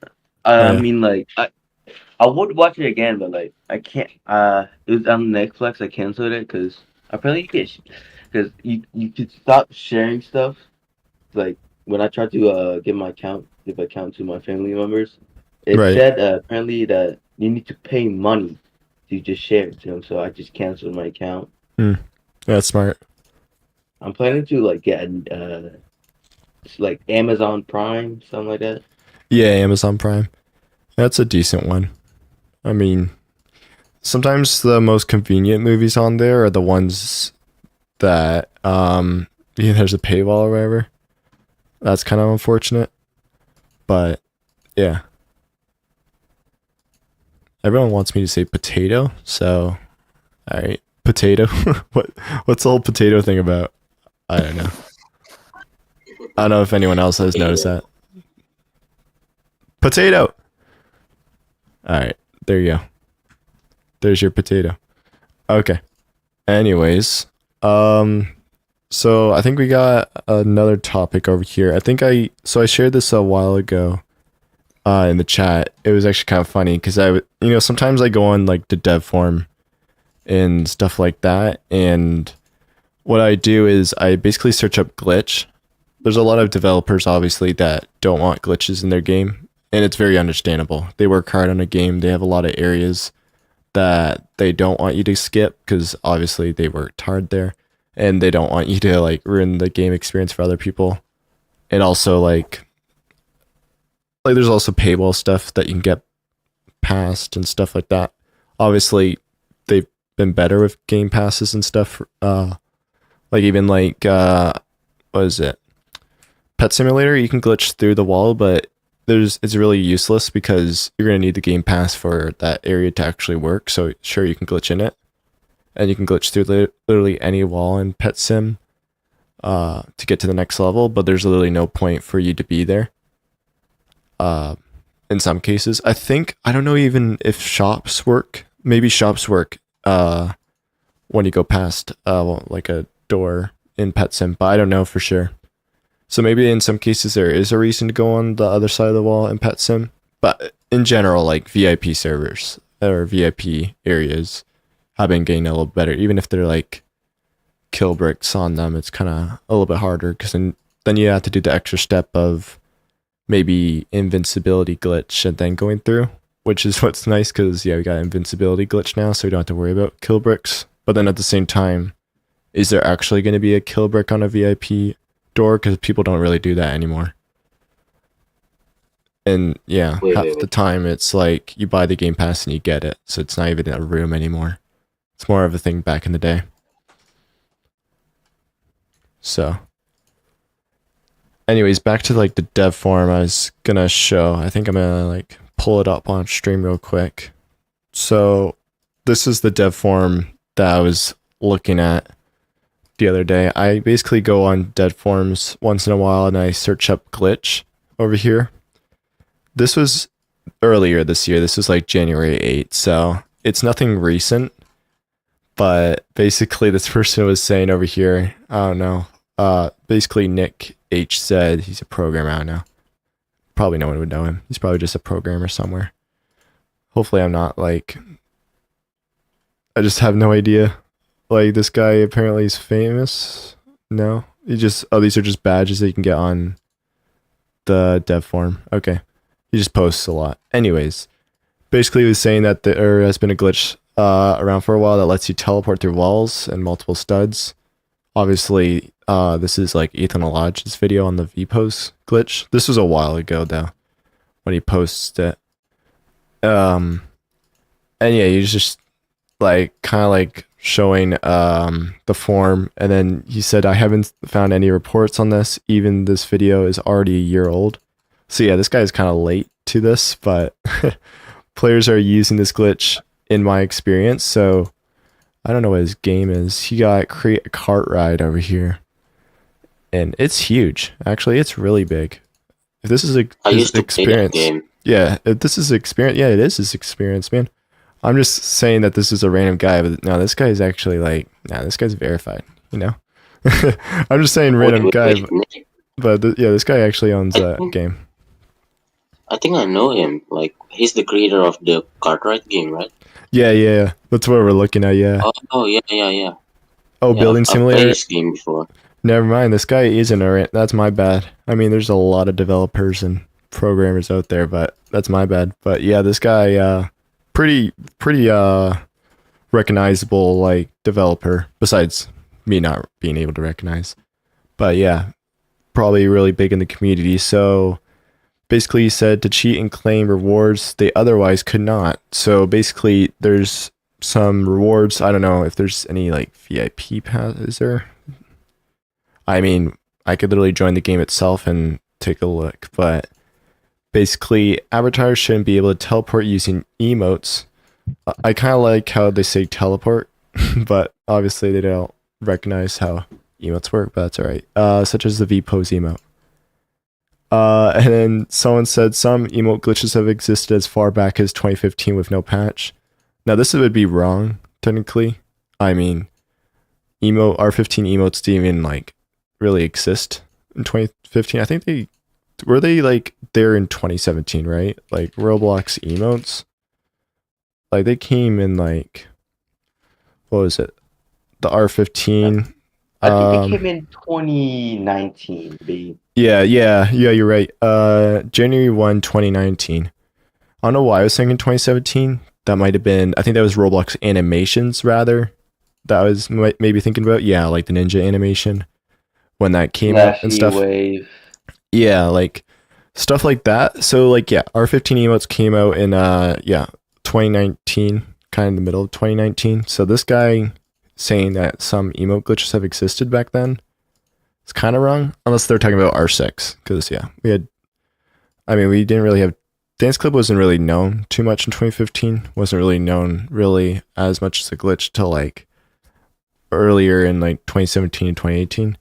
Oh, I yeah. mean, like, I would watch it again, but like, I can't. It was on Netflix. I canceled it because apparently you can't, because you could stop sharing stuff. Like when I tried to give account to my family members, it Right. said apparently that you need to pay money to just share it to them. So I just canceled my account. That's smart. I'm planning to like get like Amazon Prime, something like that. Yeah, Amazon Prime. That's a decent one. I mean, sometimes the most convenient movies on there are the ones that yeah, there's a paywall or whatever. That's kind of unfortunate. But yeah. Everyone wants me to say potato, so alright. Potato. What's the whole potato thing about? I don't know. I don't know if anyone else has noticed that. Potato. Alright, there you go. There's your potato. Okay. Anyways, so I think we got another topic over here. I shared this a while ago in the chat. It was actually kind of funny because sometimes I go on like the dev forum and stuff like that, and what I do is I basically search up glitch. There's a lot of developers obviously that don't want glitches in their game, and it's very understandable. They work hard on a game. They have a lot of areas that they don't want you to skip because obviously they worked hard there, and they don't want you to like ruin the game experience for other people. And also like there's also paywall stuff that you can get past and stuff like that. Obviously they've been better with game passes and stuff, like even like what is it, Pet Simulator. You can glitch through the wall, but it's really useless because you're going to need the game pass for that area to actually work. So sure, you can glitch in it, and you can glitch through literally any wall in Pet Sim to get to the next level, but there's literally no point for you to be there. In some cases, I don't know even if shops work. Maybe shops work when you go past like a door in Pet Sim, but I don't know for sure. So maybe in some cases there is a reason to go on the other side of the wall in Pet Sim, but in general, like VIP servers or VIP areas have been getting a little better. Even if they're like kill bricks on them, it's kind of a little bit harder because then you have to do the extra step of maybe invincibility glitch and then going through, which is what's nice because yeah, we got invincibility glitch now, so we don't have to worry about kill bricks. But then at the same time, is there actually going to be a kill brick on a VIP door? Because people don't really do that anymore. And yeah, half the time it's like you buy the game pass and you get it, so it's not even a room anymore. It's more of a thing back in the day. So anyways, back to like the dev forum I was gonna show. I think I'm gonna like pull it up on stream real quick. So this is the dev forum that I was looking at the other day. I basically go on dev forums once in a while and I search up glitch over here. This was earlier this year. This was like January 8th, so it's nothing recent. But basically this person was saying over here, I don't know, basically Nick H said, he's a programmer, I don't know. Probably no one would know him. He's probably just a programmer somewhere. Hopefully I'm not like, I just have no idea. Like this guy apparently is famous. No, You just these are just badges that you can get on the dev form. Okay. He just posts a lot. Anyways, basically he was saying that there has been a glitch around for a while that lets you teleport through walls and multiple studs. Obviously, this is like Ethan Lodge's video on the V-pose glitch. This was a while ago though, when he posts it. And yeah, he's just like kind of like showing the form, and then he said, I haven't found any reports on this, even this video is already a year old. So yeah, this guy is kind of late to this, but players are using this glitch in my experience. So I don't know what his game is. He got create a cart ride over here, and it's huge. Actually, it's really big. If this is I his used to play that experience, game. yeah, if this is experience, yeah, it is his experience, man. I'm just saying that this is a random guy, but no, this guy is actually like, nah, this guy's verified, you know? I'm just saying random Wait, guy, Nick, but yeah, this guy actually owns I that think game. I think I know him. Like he's the creator of the Cartwright game, right? Yeah. That's what we're looking at, yeah. Oh yeah. Oh, Yeah, building I've played simulator? this game before. Never mind, this guy isn't a that's my bad. I mean, there's a lot of developers and programmers out there, but that's my bad. But yeah, this guy, pretty recognizable like developer, besides me not being able to recognize. But yeah, probably really big in the community. So basically he said to cheat and claim rewards they otherwise could not. So basically there's some rewards. I don't know if there's any like VIP pass. Is there? I mean, I could literally join the game itself and take a look, but basically avatars shouldn't be able to teleport using emotes. I kind of like how they say teleport, but obviously they don't recognize how emotes work, but that's alright. Such as the V-pose emote. And then someone said some emote glitches have existed as far back as 2015 with no patch. Now this would be wrong, technically. I mean, R15 emotes didn't even like really exist in 2015. I think they like there in 2017, right? Like Roblox emotes. Like they came in like, what was it? The R15. I think they came in 2019, babe. Yeah, you're right. January 1, 2019. I don't know why I was thinking 2017. That might have been, I think that was Roblox animations rather. That I was maybe thinking about. Yeah, like the ninja animation when that came out and stuff. Wave. Yeah, like stuff like that. So like yeah, R15 emotes came out in 2019, kind of in the middle of 2019. So this guy saying that some emote glitches have existed back then, it's kind of wrong, unless they're talking about R6, because yeah, we didn't really have, Dance Club wasn't really known too much in 2015, wasn't really known really as much as a glitch till like earlier in like 2017 and 2018.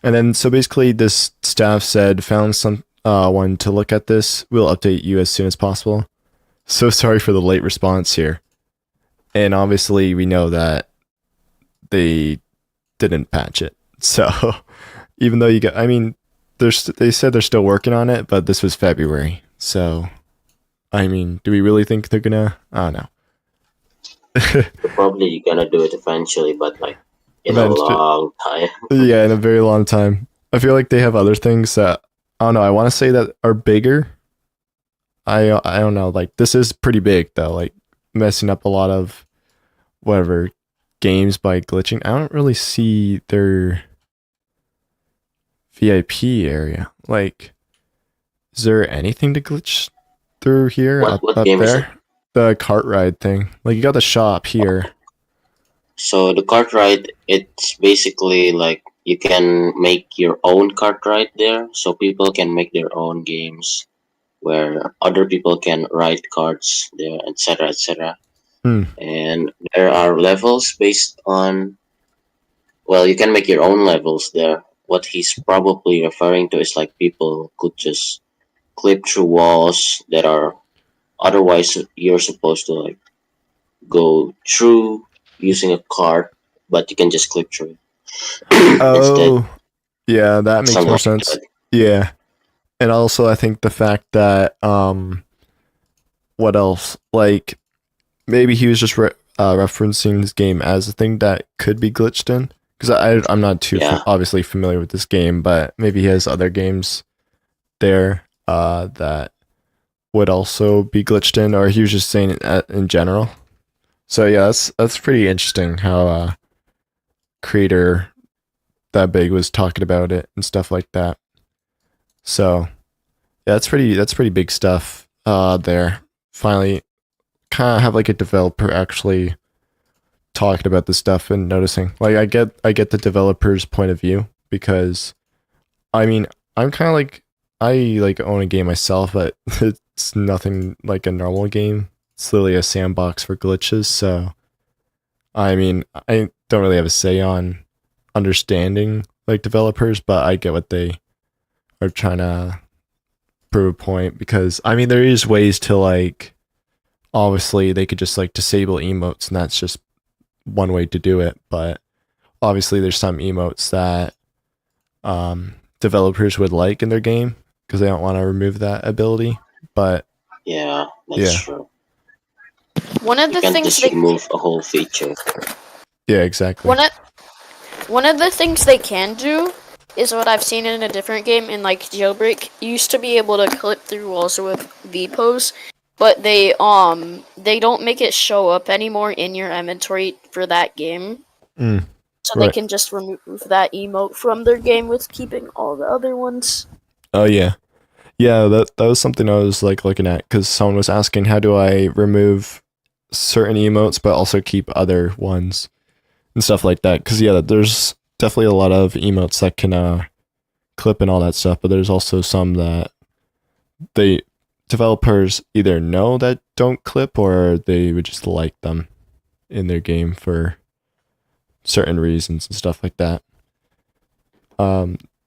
And then so basically this staff said, found some one to look at this, we'll update you as soon as possible. So sorry for the late response here. And obviously we know that they didn't patch it. So even though you got, I mean, they said they're still working on it, but this was February. So, I mean, do we really think they're gonna, I don't know. They're probably gonna do it eventually, but like in a long time. Yeah, in a very long time. I feel like they have other things that, I don't know, I want to say that are bigger. I don't know, like this is pretty big though, like messing up a lot of whatever games by glitching. I don't really see their VIP area. Like, is there anything to glitch through here? What up game there? is it? The cart ride thing. Like you got the shop here. So the Cartwright, it's basically like you can make your own Cartwright there, so people can make their own games where other people can ride carts there, etc., etc. And there are levels based on. Well, you can make your own levels there. What he's probably referring to is like people could just clip through walls that are otherwise you're supposed to like go through using a cart, but you can just clip through it. Instead, yeah, that makes something more like sense. that. Yeah. And also I think the fact that what else? Like maybe he was just referencing his game as a thing that could be glitched in, Because I'm not too Yeah. obviously familiar with this game, but maybe he has other games there that would also be glitched in, or he was just saying it in general. So yeah, that's pretty interesting how creator that big was talking about it and stuff like that. So yeah, that's pretty big stuff there. Finally kind of have like a developer actually talking about this stuff and noticing. Like I get the developer's point of view, because I mean, I'm kind of like, I like own a game myself, but it's nothing like a normal game. It's literally a sandbox for glitches. So I mean, I don't really have a say on understanding like developers, but I get what they are trying to prove a point, because I mean, there is ways to like, obviously they could just like disable emotes, and that's just one way to do it. But obviously there's some emotes that developers would like in their game because they don't want to remove that ability. But Yeah, that's yeah, true. One of You the can't things just they remove a whole feature. yeah, exactly. one of the things they can do is what I've seen in a different game in like Jailbreak. You used to be able to clip through walls with VPOs, but they don't make it show up anymore in your inventory for that game. Mm, So right. they can just remove that emote from their game with keeping all the other ones. Oh yeah, yeah. That was something I was like looking at, because someone was asking, how do I remove certain emotes but also keep other ones and stuff like that? Because yeah, there's definitely a lot of emotes that can clip and all that stuff, but there's also some that they developers either know that don't clip, or they would just like them in their game for certain reasons and stuff like that.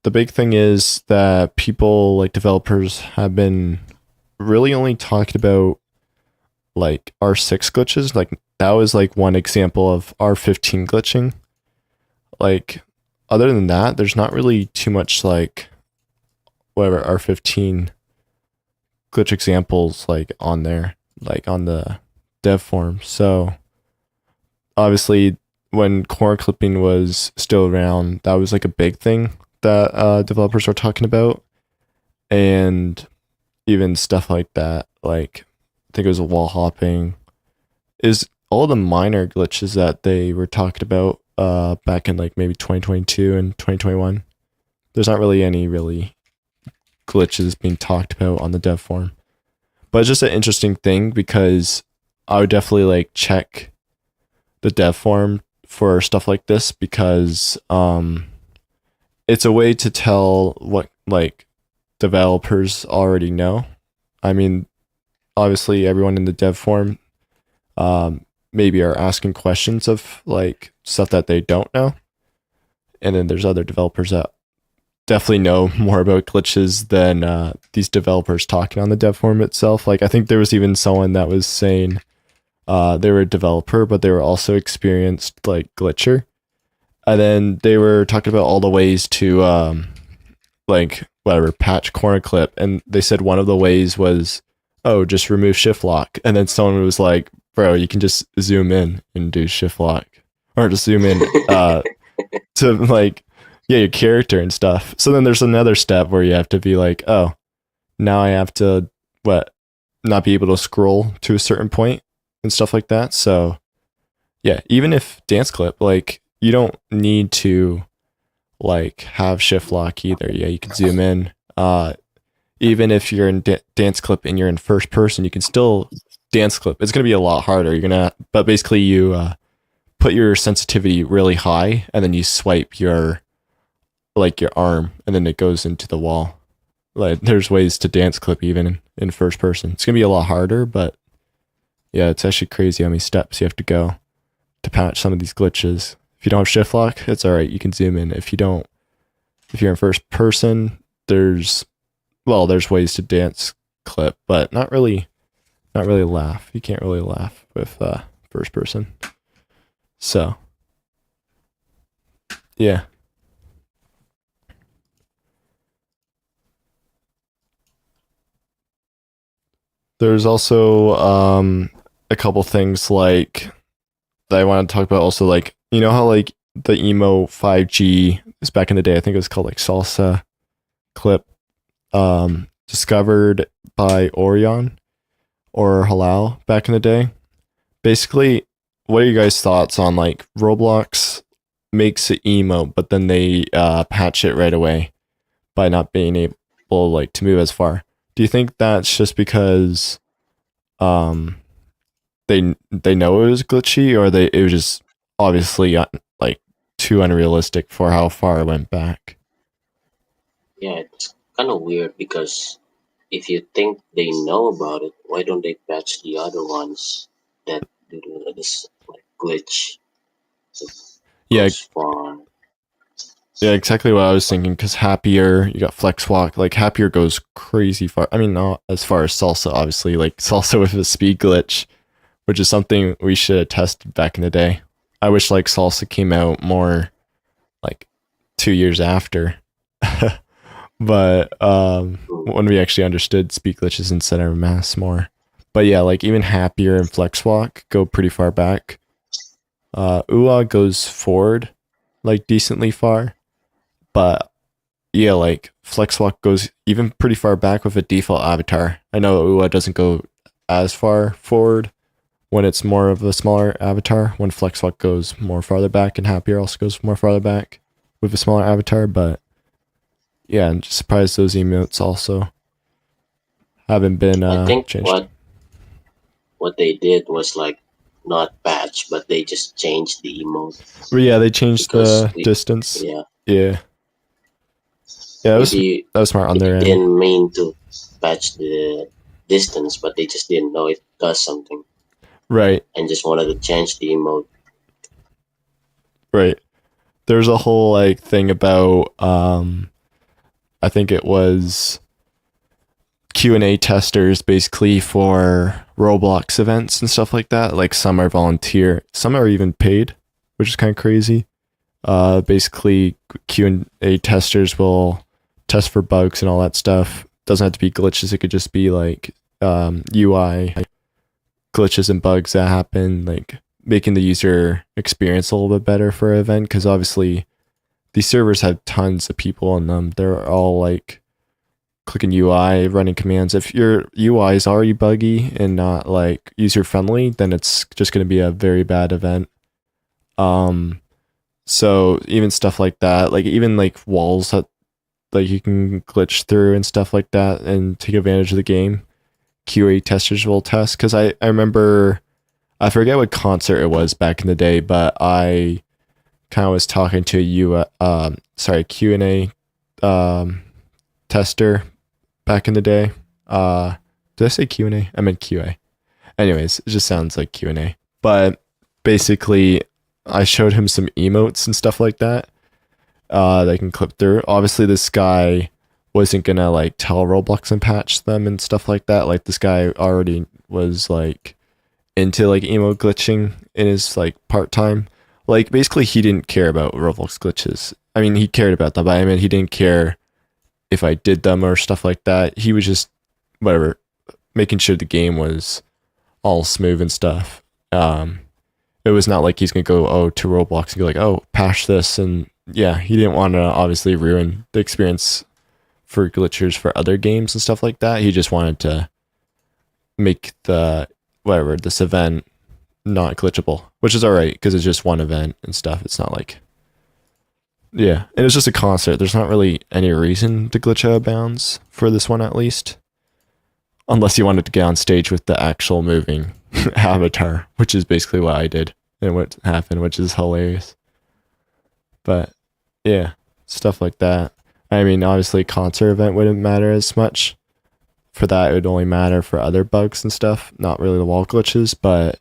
The big thing is that people like developers have been really only talking about like R6 glitches. Like that was like one example of R15 glitching. Like other than that, there's not really too much like whatever R15 glitch examples like on there, like on the dev form. So obviously when corner clipping was still around, that was like a big thing that developers were talking about. And even stuff like that, like I think it was wall hopping, is all the minor glitches that they were talking about back in like maybe 2022 and 2021. There's not really any really glitches being talked about on the dev form. But it's just an interesting thing, because I would definitely like check the dev form for stuff like this, because it's a way to tell what like developers already know. I mean, obviously everyone in the dev forum maybe are asking questions of like stuff that they don't know, and then there's other developers that definitely know more about glitches than these developers talking on the dev forum itself. Like I think there was even someone that was saying they were a developer, but they were also experienced like glitcher, and then they were talking about all the ways to like whatever patch corner clip, and they said one of the ways was, oh, just remove shift lock, and then someone was like, bro, you can just zoom in and do shift lock, or just zoom in to like yeah, your character and stuff. So then there's another step where you have to be like, oh, now I have to not be able to scroll to a certain point and stuff like that. So yeah, even if dance clip, like you don't need to like have shift lock either. Yeah, you can zoom in. Even if you're in dance clip and you're in first person, you can still dance clip. It's gonna be a lot harder. But basically you put your sensitivity really high, and then you swipe your arm, and then it goes into the wall. Like there's ways to dance clip even in first person. It's gonna be a lot harder, but yeah, it's actually crazy how many steps you have to go to patch some of these glitches. If you don't have shift lock, it's all right. You can zoom in. If you're in first person, there's ways to dance clip, but not really laugh. You can't really laugh with first person. So yeah. There's also a couple things like that I want to talk about. Also, like, you know how like the emo 5G is back in the day. I think it was called like salsa clip, discovered by Orion or Halal back in the day. Basically, what are you guys' thoughts on like Roblox makes it emo, but then they patch it right away by not being able like to move as far? Do you think that's just because um they know it was glitchy, or it was just obviously like too unrealistic for how far it went back? Yeah, it's kind of weird because if you think they know about it, why don't they patch the other ones that do this like glitch that Yeah, goes far? yeah, exactly what I was thinking. Because Happier, you got Flex Walk. Like Happier goes crazy far. I mean, not as far as Salsa, obviously. Like Salsa with a speed glitch, which is something we should have tested back in the day. I wish like Salsa came out more like 2 years after. But when we actually understood speed glitches and center mass more. But yeah, like even Happier and Flex Walk go pretty far back. UA goes forward like decently far. But yeah, like Flex Walk goes even pretty far back with a default avatar. I know UA doesn't go as far forward when it's more of a smaller avatar. When Flex Walk goes more farther back, and Happier also goes more farther back with a smaller avatar. But yeah, I'm just surprised those emotes also haven't been I think changed. what they did was like not patch, but they just changed the emote But yeah, they changed because the distance. yeah, Yeah, yeah, maybe that was smart on they their end. didn't mean to patch the distance, but they just didn't know it does something Right, and just wanted to change the emote. right. There's a whole like thing about I think it was Q&A testers basically for Roblox events and stuff like that. Like some are volunteer, some are even paid, which is kind of crazy. Basically Q&A testers will test for bugs and all that stuff. Doesn't have to be glitches. It could just be like UI glitches and bugs that happen, like making the user experience a little bit better for an event. Because obviously these servers have tons of people in them. They're all like clicking UI, running commands. If your UI is already buggy and not like user friendly, then it's just going to be a very bad event. So even stuff like that, like even like walls that like you can glitch through and stuff like that and take advantage of the game, QA testers will test. Because I remember, I forget what concert it was back in the day, but I kind of was talking to Q&A tester back in the day. Did I say Q&A? I meant QA. Anyways, it just sounds like Q&A. But basically, I showed him some emotes and stuff like that. They can clip through. Obviously, this guy wasn't gonna like tell Roblox and patch them and stuff like that. Like this guy already was like into like emote glitching in his like part time. Like basically, he didn't care about Roblox glitches. I mean, he cared about them, but I mean, he didn't care if I did them or stuff like that. He was just whatever, making sure the game was all smooth and stuff. It was not like he's gonna go to Roblox and go like, oh, patch this, and yeah, he didn't want to obviously ruin the experience for glitchers for other games and stuff like that. He just wanted to make this event not glitchable, which is alright because it's just one event and stuff. It's not like, yeah, and it's just a concert. There's not really any reason to glitch out of bounds for this one, at least, unless you wanted to get on stage with the actual moving avatar, which is basically what I did and what happened, which is hilarious. But yeah, stuff like that. I mean, obviously, concert event wouldn't matter as much. For that, it would only matter for other bugs and stuff, not really the wall glitches, but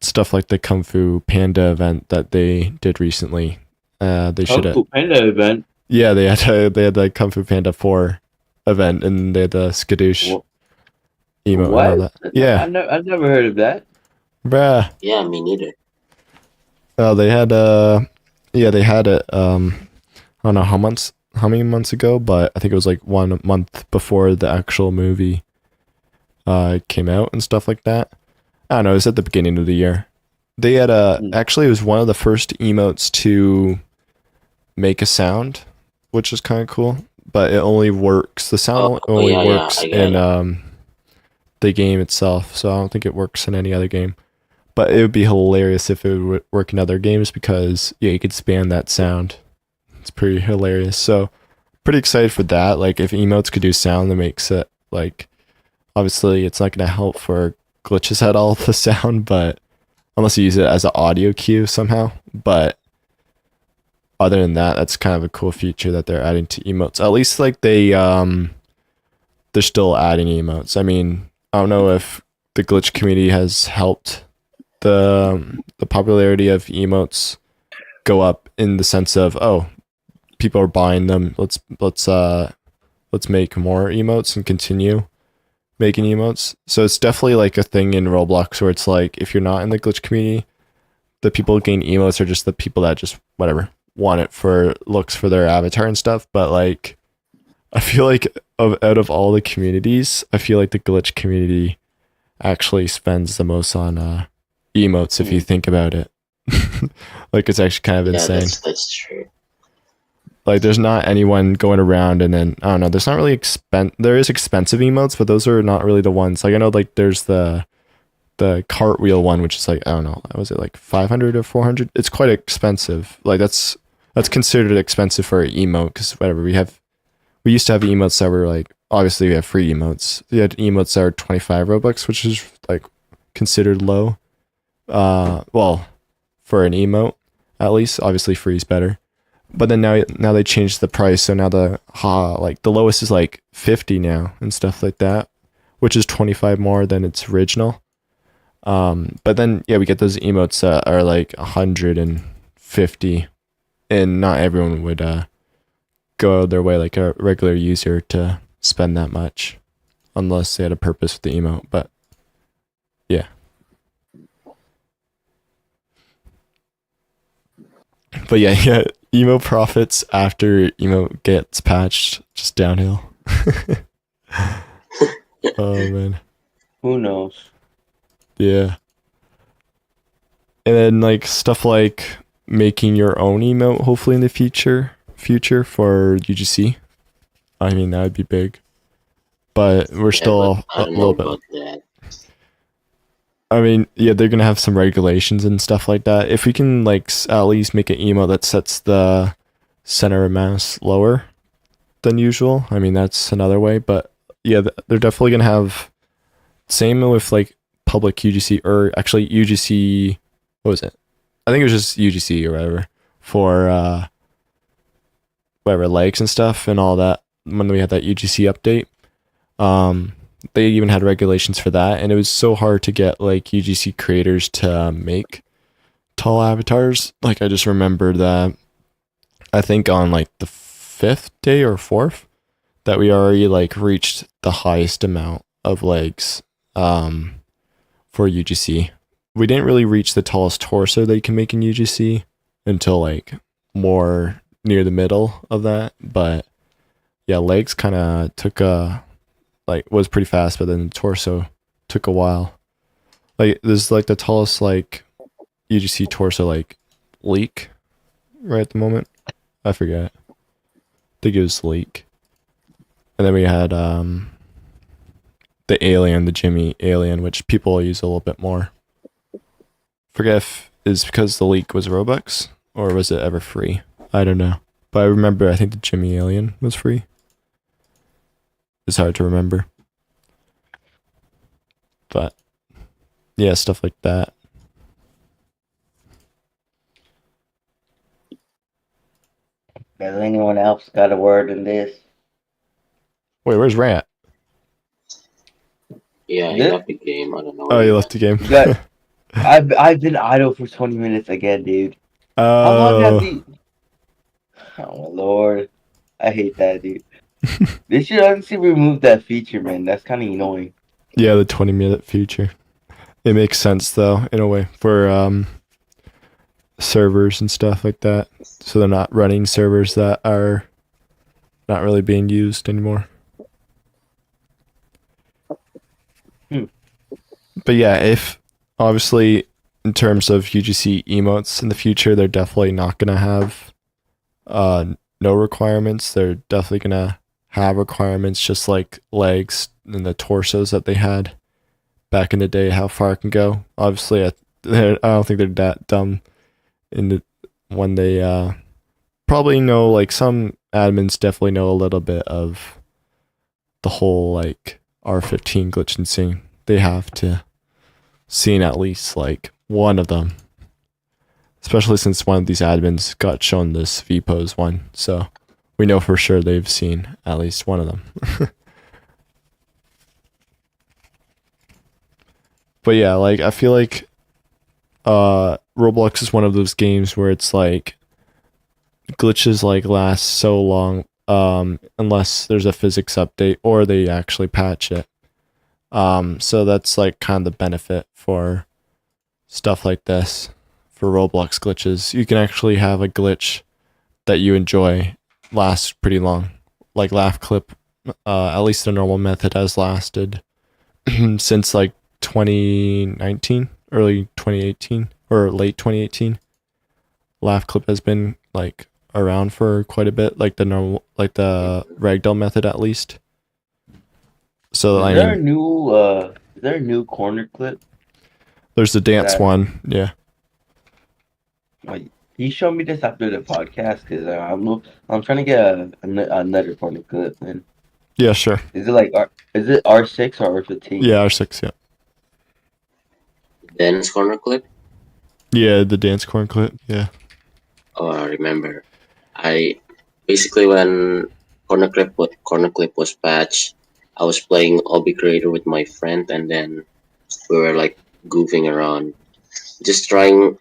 stuff like the Kung Fu Panda event that they did recently. They should have. Kung Fu Panda event. Yeah, they had the Kung Fu Panda 4 event, and they had the skadoosh emote and all that. Yeah, I've never heard of that. bruh. Yeah, me neither. They had they had it. I don't know how many months ago, but I think it was like 1 month before the actual movie came out and stuff like that. I don't know. It was at the beginning of the year, They had actually it was one of the first emotes to make a sound, which is kind of cool. But it only works. The sound only yeah, works I get in it. the game itself. So I don't think it works in any other game. But it would be hilarious if it would work in other games because yeah, you could span that sound. It's pretty hilarious. So pretty excited for that. Like if emotes could do sound, that makes it like obviously it's not gonna help for glitches at all the sound, but unless you use it as an audio cue somehow. But other than that, that's kind of a cool feature that they're adding to emotes. At least like they're still adding emotes. I mean, I don't know if the glitch community has helped the popularity of emotes go up in the sense of oh, people are buying them. Let's make more emotes and continue making emotes. So it's definitely like a thing in Roblox where it's like if you're not in the glitch community, the people getting emotes are just the people that just whatever want it for looks for their avatar and stuff. But like I feel like out of all the communities, I feel like the glitch community actually spends the most on emotes if you think about it. Like it's actually kind of Yeah, insane. that's true. Like there's not anyone going around and then I don't know, there's not really there is expensive emotes, but those are not really the ones. Like I know like there's the cartwheel one, which is like I don't know, was it like 500 or 400? It's quite expensive. Like that's considered expensive for an emote because whatever we used to have emotes that were like obviously we have free emotes. We had emotes that are 25 Robux, which is like considered low. Well, for an emote at least, obviously free is better. But then now they changed the price, so now like the lowest is like 50 now and stuff like that, which is 25 more than its original. But then yeah, we get those emotes that are like 150, and not everyone would go their way like a regular user to spend that much, unless they had a purpose with the emote. But yeah. But yeah, emo profits after emo gets patched, just downhill. Oh man. Who knows? Yeah. And then like stuff like making your own emote hopefully in the future for UGC. I mean that would be big. But we're still But I a don't little know bit. about that. I mean, yeah, they're gonna have some regulations and stuff like that. If we can like at least make an emote that sets the center of mass lower than usual, I mean that's another way. But yeah, they're definitely gonna have same with like public UGC or actually UGC. What was it? I think it was just UGC or whatever for whatever legs and stuff and all that. When we had that UGC update, they even had regulations for that, and it was so hard to get like UGC creators to make tall avatars. Like I just remember that I think on like the 5th day or 4th that we already like reached the highest amount of legs for UGC. We didn't really reach the tallest torso that you can make in UGC until like more near the middle of that, but yeah, legs kind of took a like was pretty fast, but then the torso took a while. Like there's like the tallest like UGC torso like leak right at the moment. I forget. I think it was leak. And then we had the alien, the Jimmy alien, which people use a little bit more. Forget if it's because the leak was Robux or was it ever free? I don't know. But I remember I think the Jimmy alien was free. It's hard to remember. But yeah, stuff like that. Has anyone else got a word in this? Wait, where's Rant? Yeah, he This? left the game. I don't know. Oh, Where you he left the game. Got- I've been idle for 20 minutes again, dude. How long have Oh, the? Oh my lord, I hate that, dude. They should honestly remove that feature, man. That's kind of annoying. yeah, the 20-minute feature. It makes sense though, in a way, for servers and stuff like that. So they're not running servers that are not really being used anymore. Hmm. But yeah, if obviously in terms of UGC emotes in the future, they're definitely not gonna have no requirements. They're definitely gonna have requirements, just like legs and the torsos that they had back in the day. How far it can go. Obviously, I don't think they're that dumb when they probably know. Like some admins definitely know a little bit of the whole like R15 glitching scene. They have to seen at least like one of them, especially since one of these admins got shown this V-pose one, so we know for sure they've seen at least one of them. But yeah, like I feel like Roblox is one of those games where it's like glitches like last so long unless there's a physics update or they actually patch it. So that's like kind of the benefit for stuff like this. For Roblox glitches, you can actually have a glitch that you enjoy last pretty long. Like laugh clip, at least the normal method has lasted since like 2019, early 2018, or late 2018. Laugh clip has been like around for quite a bit, like the normal, like the ragdoll method at least. So I mean, is there a new corner clip? there's the dance that- one, yeah. Like, he showed me this after the podcast because I'm trying to get another corner clip. And Yeah, sure. is it R6 or R15? Yeah, R6, yeah. Dance corner clip. Yeah, the dance corn clip, yeah. Oh, I remember. I basically when corner clip was patched, I was playing Obby Creator with my friend, and then we were like goofing around, just trying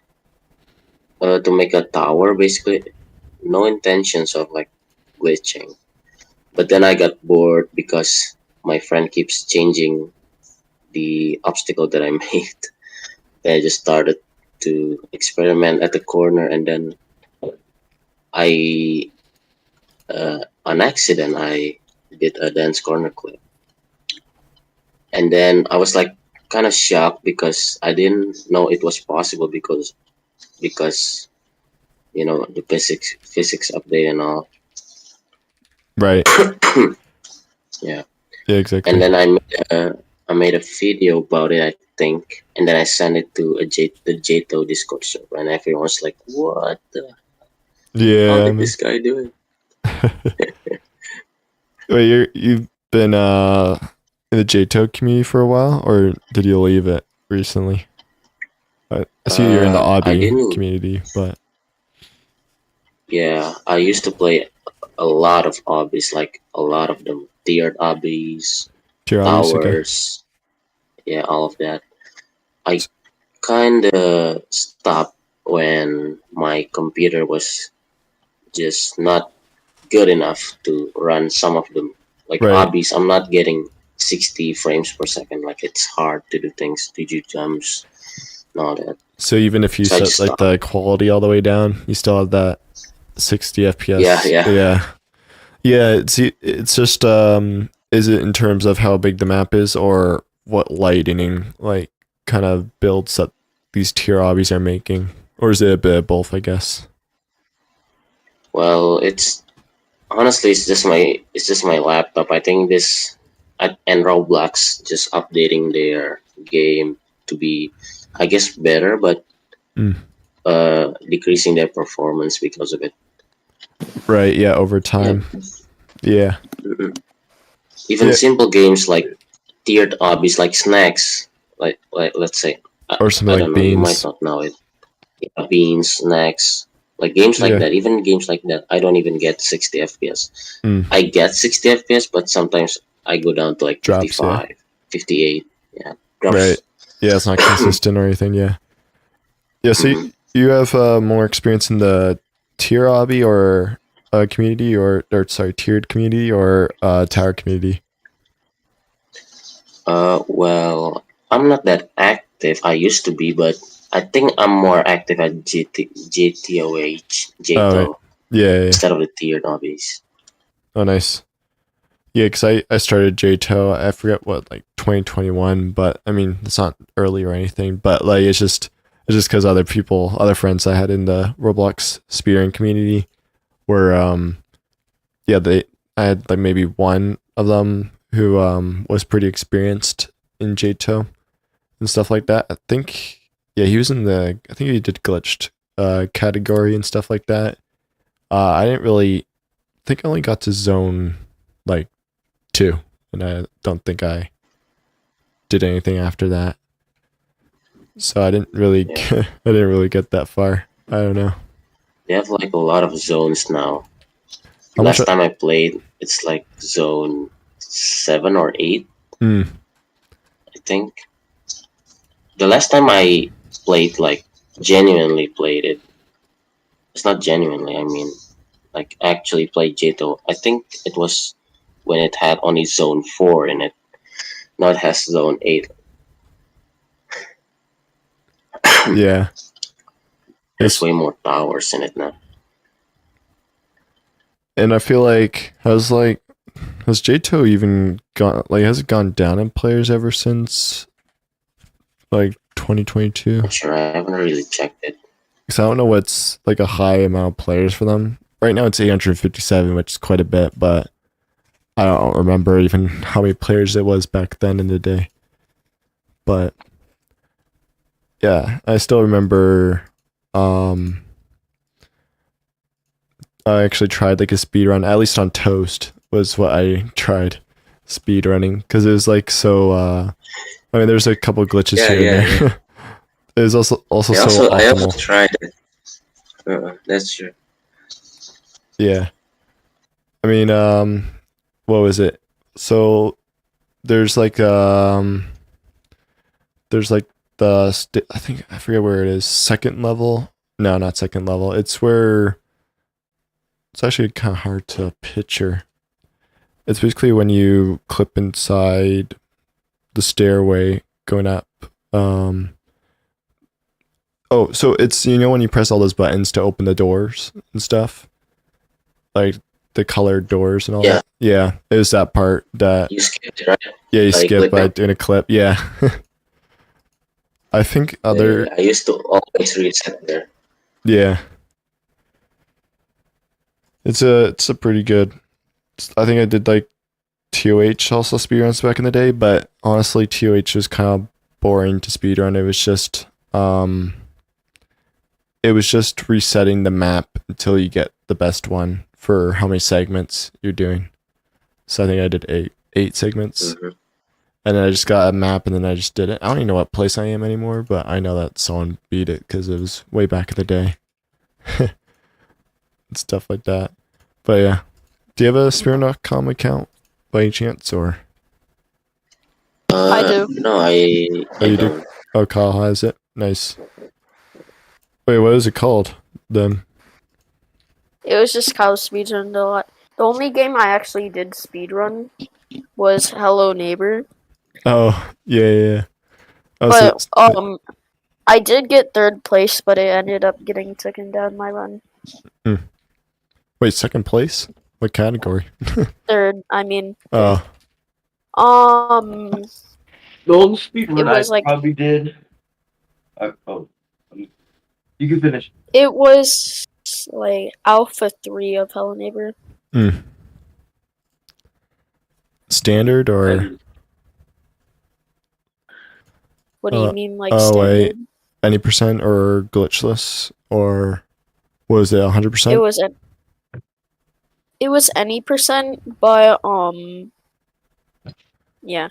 to make a tower. Basically, no intentions of like glitching. But then I got bored because my friend keeps changing the obstacle that I made. Then I just started to experiment at the corner, and then I on accident I did a dance corner clip, and then I was like kind of shocked because I didn't know it was possible because the physics update and all. Right. Yeah. Yeah, exactly. And then I made a video about it, I think, and then I sent it to the JTO Discord server, and everyone's like, "What? Yeah. How did this guy do it?" Wait, you've been in the JTO community for a while, or did you leave it recently? I see you're in the I obby didn't. community, but Yeah, I used to play a lot of obbies, like a lot of them, tiered obbies, tier obvious, okay. towers, yeah, all of that. I kind of stopped when my computer was just not good enough to run some of them. Like Right. obbies, I'm not getting 60 frames per second. Like it's hard to do things, to do jumps, and all that. So even if you So I set just like the quality all the way down, you still have that 60 FPS. Yeah. Yeah, it's just is it in terms of how big the map is or what lighting like kind of builds that these tier obbies are making? Or is it a bit of both, I guess? Well, honestly, it's just my laptop. I think and Roblox just updating their game to be, I guess, better, but decreasing their performance because of it. Right, yeah, over time. Yeah. Even simple games like tiered obbies, like snacks, like let's say, Or something I like don't know, you might beans. not know it. Yeah, beans, snacks, like games like that. Even games like that, I don't even get 60 FPS. I get 60 FPS, but sometimes I go down to like 55, 58. Yeah, drops. Right. Yeah, it's not consistent or anything. Yeah. Yeah. So you have more experience in the tier obby or community, or sorry, tiered community or tower community. Well, I'm not that active. I used to be, but I think I'm more active at JTOH, Oh, right. Yeah. instead of the tiered obbies. Oh, nice. Yeah, because I started JTO, I forget what, like 2021, but I mean, it's not early or anything, but like it's just It's just because other friends I had in the Roblox speedrun community were, I had like maybe one of them who was pretty experienced in JTO and stuff like that. I think he was I think he did glitched category and stuff like that. I didn't really think I only got to zone like 2, and I don't think I did anything after that. So I didn't really get that far. I don't know. They have like a lot of zones now. How much Last time I played, it's like zone 7 or 8, I think. The last time I played, like genuinely played it. It's not genuinely. I mean, like actually played JTO. I think it was when it had only zone 4 in it. Now it has zone 8. Yeah. There's way more towers in it now. And I feel like has JTO even gone, like, has it gone down in players ever since like 2022? Not sure, I haven't really checked it. Because I don't know what's like a high amount of players for them. Right now it's 857, which is quite a bit, but I don't remember even how many players it was back then in the day. But yeah, I still remember I actually tried like a speed run, at least on Toast was what I tried speed running, because it was like so I mean there's a couple glitches here and there. It was also so I also optimal. tried it. That's true. Yeah. I mean, what was it? So there's like I think I forget where it is. Second level? No, not second level. It's where it's actually kind of hard to picture. It's basically when you clip inside the stairway going up. Oh, so it's, you know, when you press all those buttons to open the doors and stuff, like the colored doors and all that. Yeah, it was that part that you skipped it, right? Yeah, you skip by doing a clip. Yeah. I think other. I used to always reset there. Yeah. It's a pretty good. I think I did like TOH also speedruns back in the day, but honestly, TOH was kind of boring to speedrun. It was just resetting the map until you get the best one for how many segments you're doing. So I think I did eight segments. Mm-hmm. And then I just got a map and then I just did it. I don't even know what place I am anymore, but I know that someone beat it because it was way back in the day. And stuff like that. But yeah. Do you have a Spear.com account by any chance, or? I do. No, I you don't. do? Oh, Kyle has it. Nice. Wait, what is it called then? It was just Kyle speedrun a lot. The only game I actually did speedrun was Hello Neighbor. Oh, yeah. Oh, But I did get 3rd place, but it ended up getting taken down my run. Wait, 2nd place? What category? 3rd, I mean. Oh. The only speedrun was I probably did. You can finish. It was like Alpha 3 of Hello Neighbor. Standard or? What do you mean, like standard? Wait. Any percent or glitchless, or was it 100%? It was any percent, but yeah.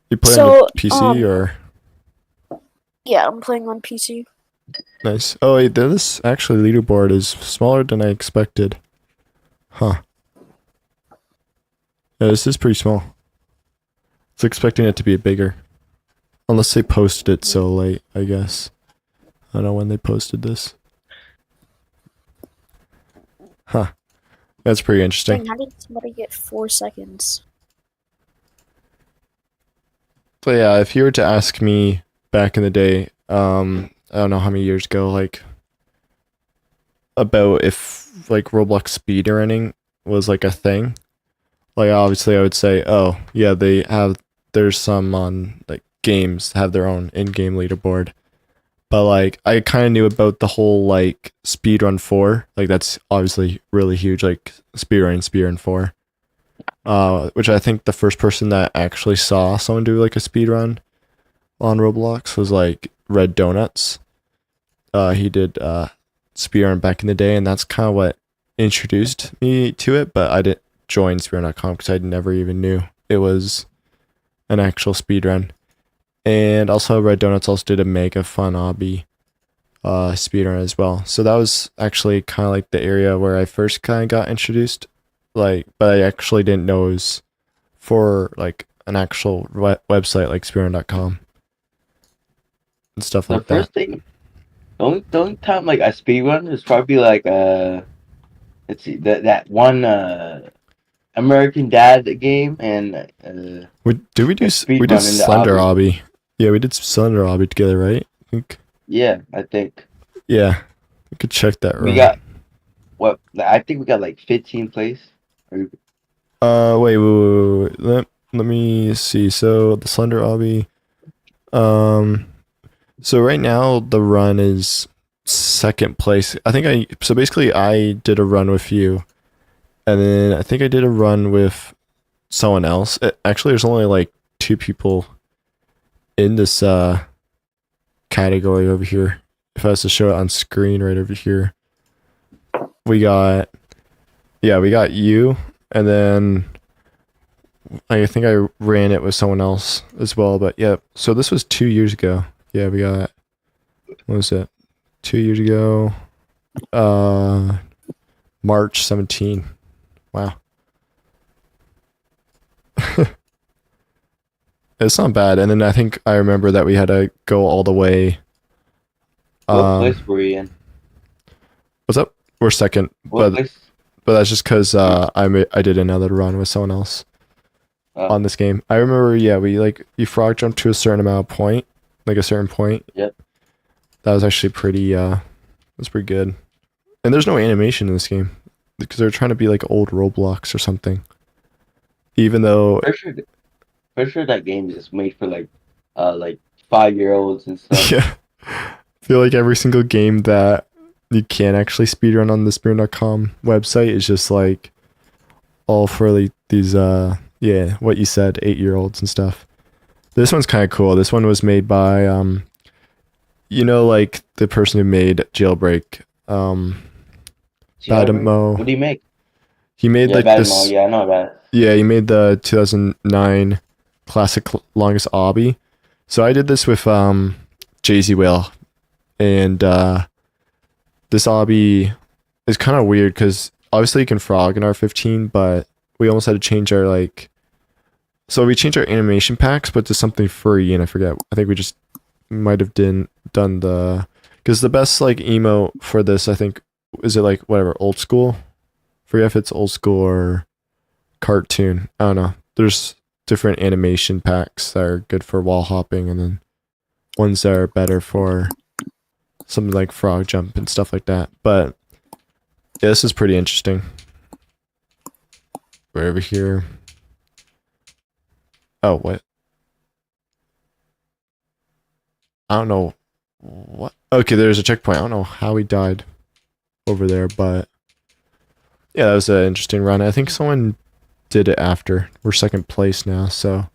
You play on the PC or? Yeah, I'm playing on PC. Nice. Oh wait, this actually leaderboard is smaller than I expected. Huh. Yeah, this is pretty small. I was expecting it to be bigger. Unless they posted it so late, I guess. I don't know when they posted this. Huh. That's pretty interesting. Dang, how did somebody get 4 seconds? But yeah, if you were to ask me back in the day, I don't know how many years ago, like, about if like Roblox speedrunning was like a thing, like obviously I would say, oh yeah, there's some on like games have their own in-game leaderboard, But like I kind of knew about the whole like speedrun 4. Like that's obviously really huge, like speedrun 4. Which I think the first person that actually saw someone do like a speedrun on Roblox was like Red Donuts. He did speedrun back in the day, and that's kind of what introduced me to it. But I didn't join speedrun.com because I never even knew it was an actual speedrun. And also Red Donuts also did a mega fun obby speedrun as well. So that was actually kind of like the area where I first kind of got introduced. Like, but I actually didn't know it was for like an actual website like speedrun.com and stuff The like first that. thing, the only time like I speedrun is probably like let's see that one American Dad game and We we we did speedrun in the Slender obby. Obby. Yeah, we did Slender Obby together, right? I think. Yeah, I think Yeah, we could check that we run. got what I think we got like 15 plays. Or- Wait. Let me see. So the Slender Obby. Um, so right now the run is second place. So basically I did a run with you, and then I think I did a run with someone else. Actually, there's only like 2 people in this category over here. If I was to show it on screen right over here, we got you, and then I think I ran it with someone else as well. But yeah, so this was 2 years ago. Yeah, we got, what was it? 2 years ago, March 17. Wow. It's not bad. And then I think I remember that we had to go all the way. What place were you in? What's up? We're second, What but place? that's just because I did another run with someone else on this game. I remember, yeah, we like you frog jumped to a certain amount of point, like a certain point. Yep. That was actually pretty. That's pretty good. And there's no animation in this game because they're trying to be like old Roblox or something. Even though, Pretty sure that game is just made for like 5-year-olds and stuff. yeah, I feel like every single game that you can actually speedrun on the speedrun.com website is just like all for like these yeah, what you said, 8-year-olds and stuff. This one's kind of cool. This one was made by like the person who made Jailbreak, Badamo. What do you make? He made like Badamo, this. yeah, I know that. Yeah, he made the 2009 classic longest obby. So I did this with Jay-Z Whale, and this obby is kind of weird because obviously you can frog in R15, but we almost had to change our like. So we changed our animation packs, but to something free, and I forget. I think we just might have done the because the best like emote for this, I think, is it like whatever old school. Forget if it's old school or cartoon. I don't know. There's different animation packs that are good for wall hopping, and then ones that are better for something like frog jump and stuff like that. But yeah, this is pretty interesting. We're over here. Oh, what? I don't know what. Okay, there's a checkpoint. I don't know how he died over there, but yeah, that was an interesting run. I think someone did it after. We're second place now, so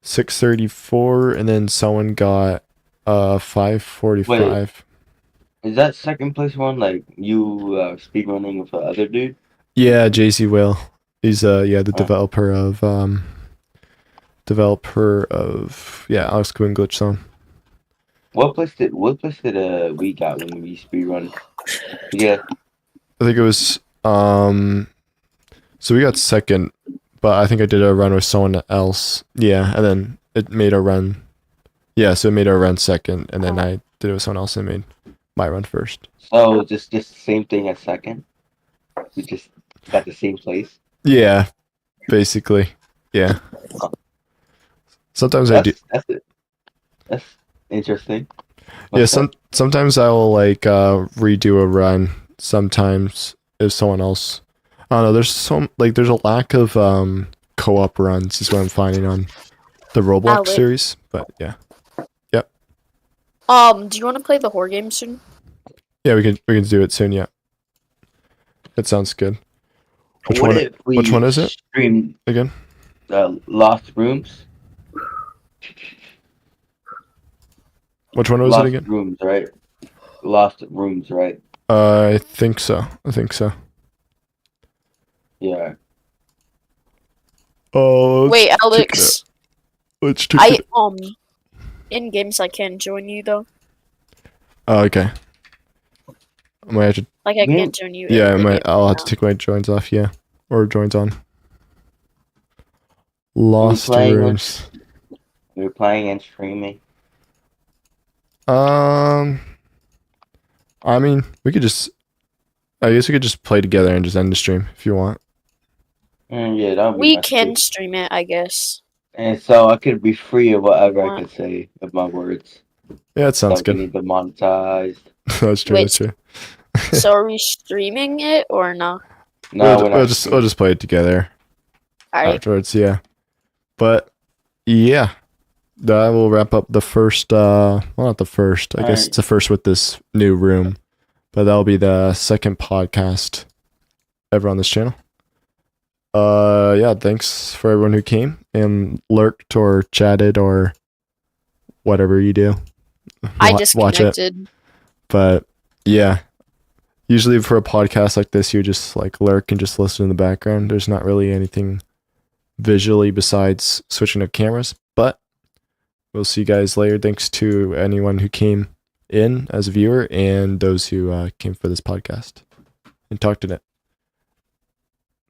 634, and then someone got 545. Is that second place one like you speedrunning with the other dude? Yeah, JC Will. He's the developer of AlexKaboom Glitch Zone. What place did we got when we speedrun? Yeah. I think it was so we got second, but I think I did a run with someone else. Yeah, and then it made a run. Yeah, so it made our run second, and then I did it with someone else and made my run first. Oh, just the same thing as second. We just got the same place. Yeah, basically. Yeah. Sometimes I do. That's interesting. Yeah, sometimes I will like redo a run. Sometimes if someone else, I don't know. There's a lack of co-op runs is what I'm finding on the Roblox Alex. series. But yeah, yep. Do you want to play the horror game soon? Yeah, we can do it soon. Yeah, that sounds good. Which What one? if we Which one is it stream again? Lost Rooms? Which one was Lost it again? Rooms, right? Lost Rooms, right? I think so. I think so. Yeah. Oh, Wait, check it Alex. out. Let's check it. In games I can join you though. Oh, okay. I might have to. Like I Me- can't join you. Yeah, in the game I'll have now. to take my joins off. Yeah, or joins on. Lost playing rooms. We're playing and streaming. I mean, we could just. I guess we could just play together and just end the stream if you want. Yeah, that would be We nice can too. stream it, I guess. And so I could be free of whatever I What? could say of my words. Yeah, that sounds Without good. getting demonetized. That's true. Wait, That's true. So are we streaming it or not? No, we're we'll not. just play it together Alright. afterwards. Yeah, but yeah, that will wrap up the first. Well, not the first. I guess Alright. it's the first with this new room, but that'll be the second podcast ever on this channel. Yeah, thanks for everyone who came and lurked or chatted or whatever you do. I Watch it. disconnected. But yeah, usually for a podcast like this, you just like lurk and just listen in the background. There's not really anything visually besides switching up cameras, but we'll see you guys later. Thanks to anyone who came in as a viewer and those who came for this podcast and talked in it.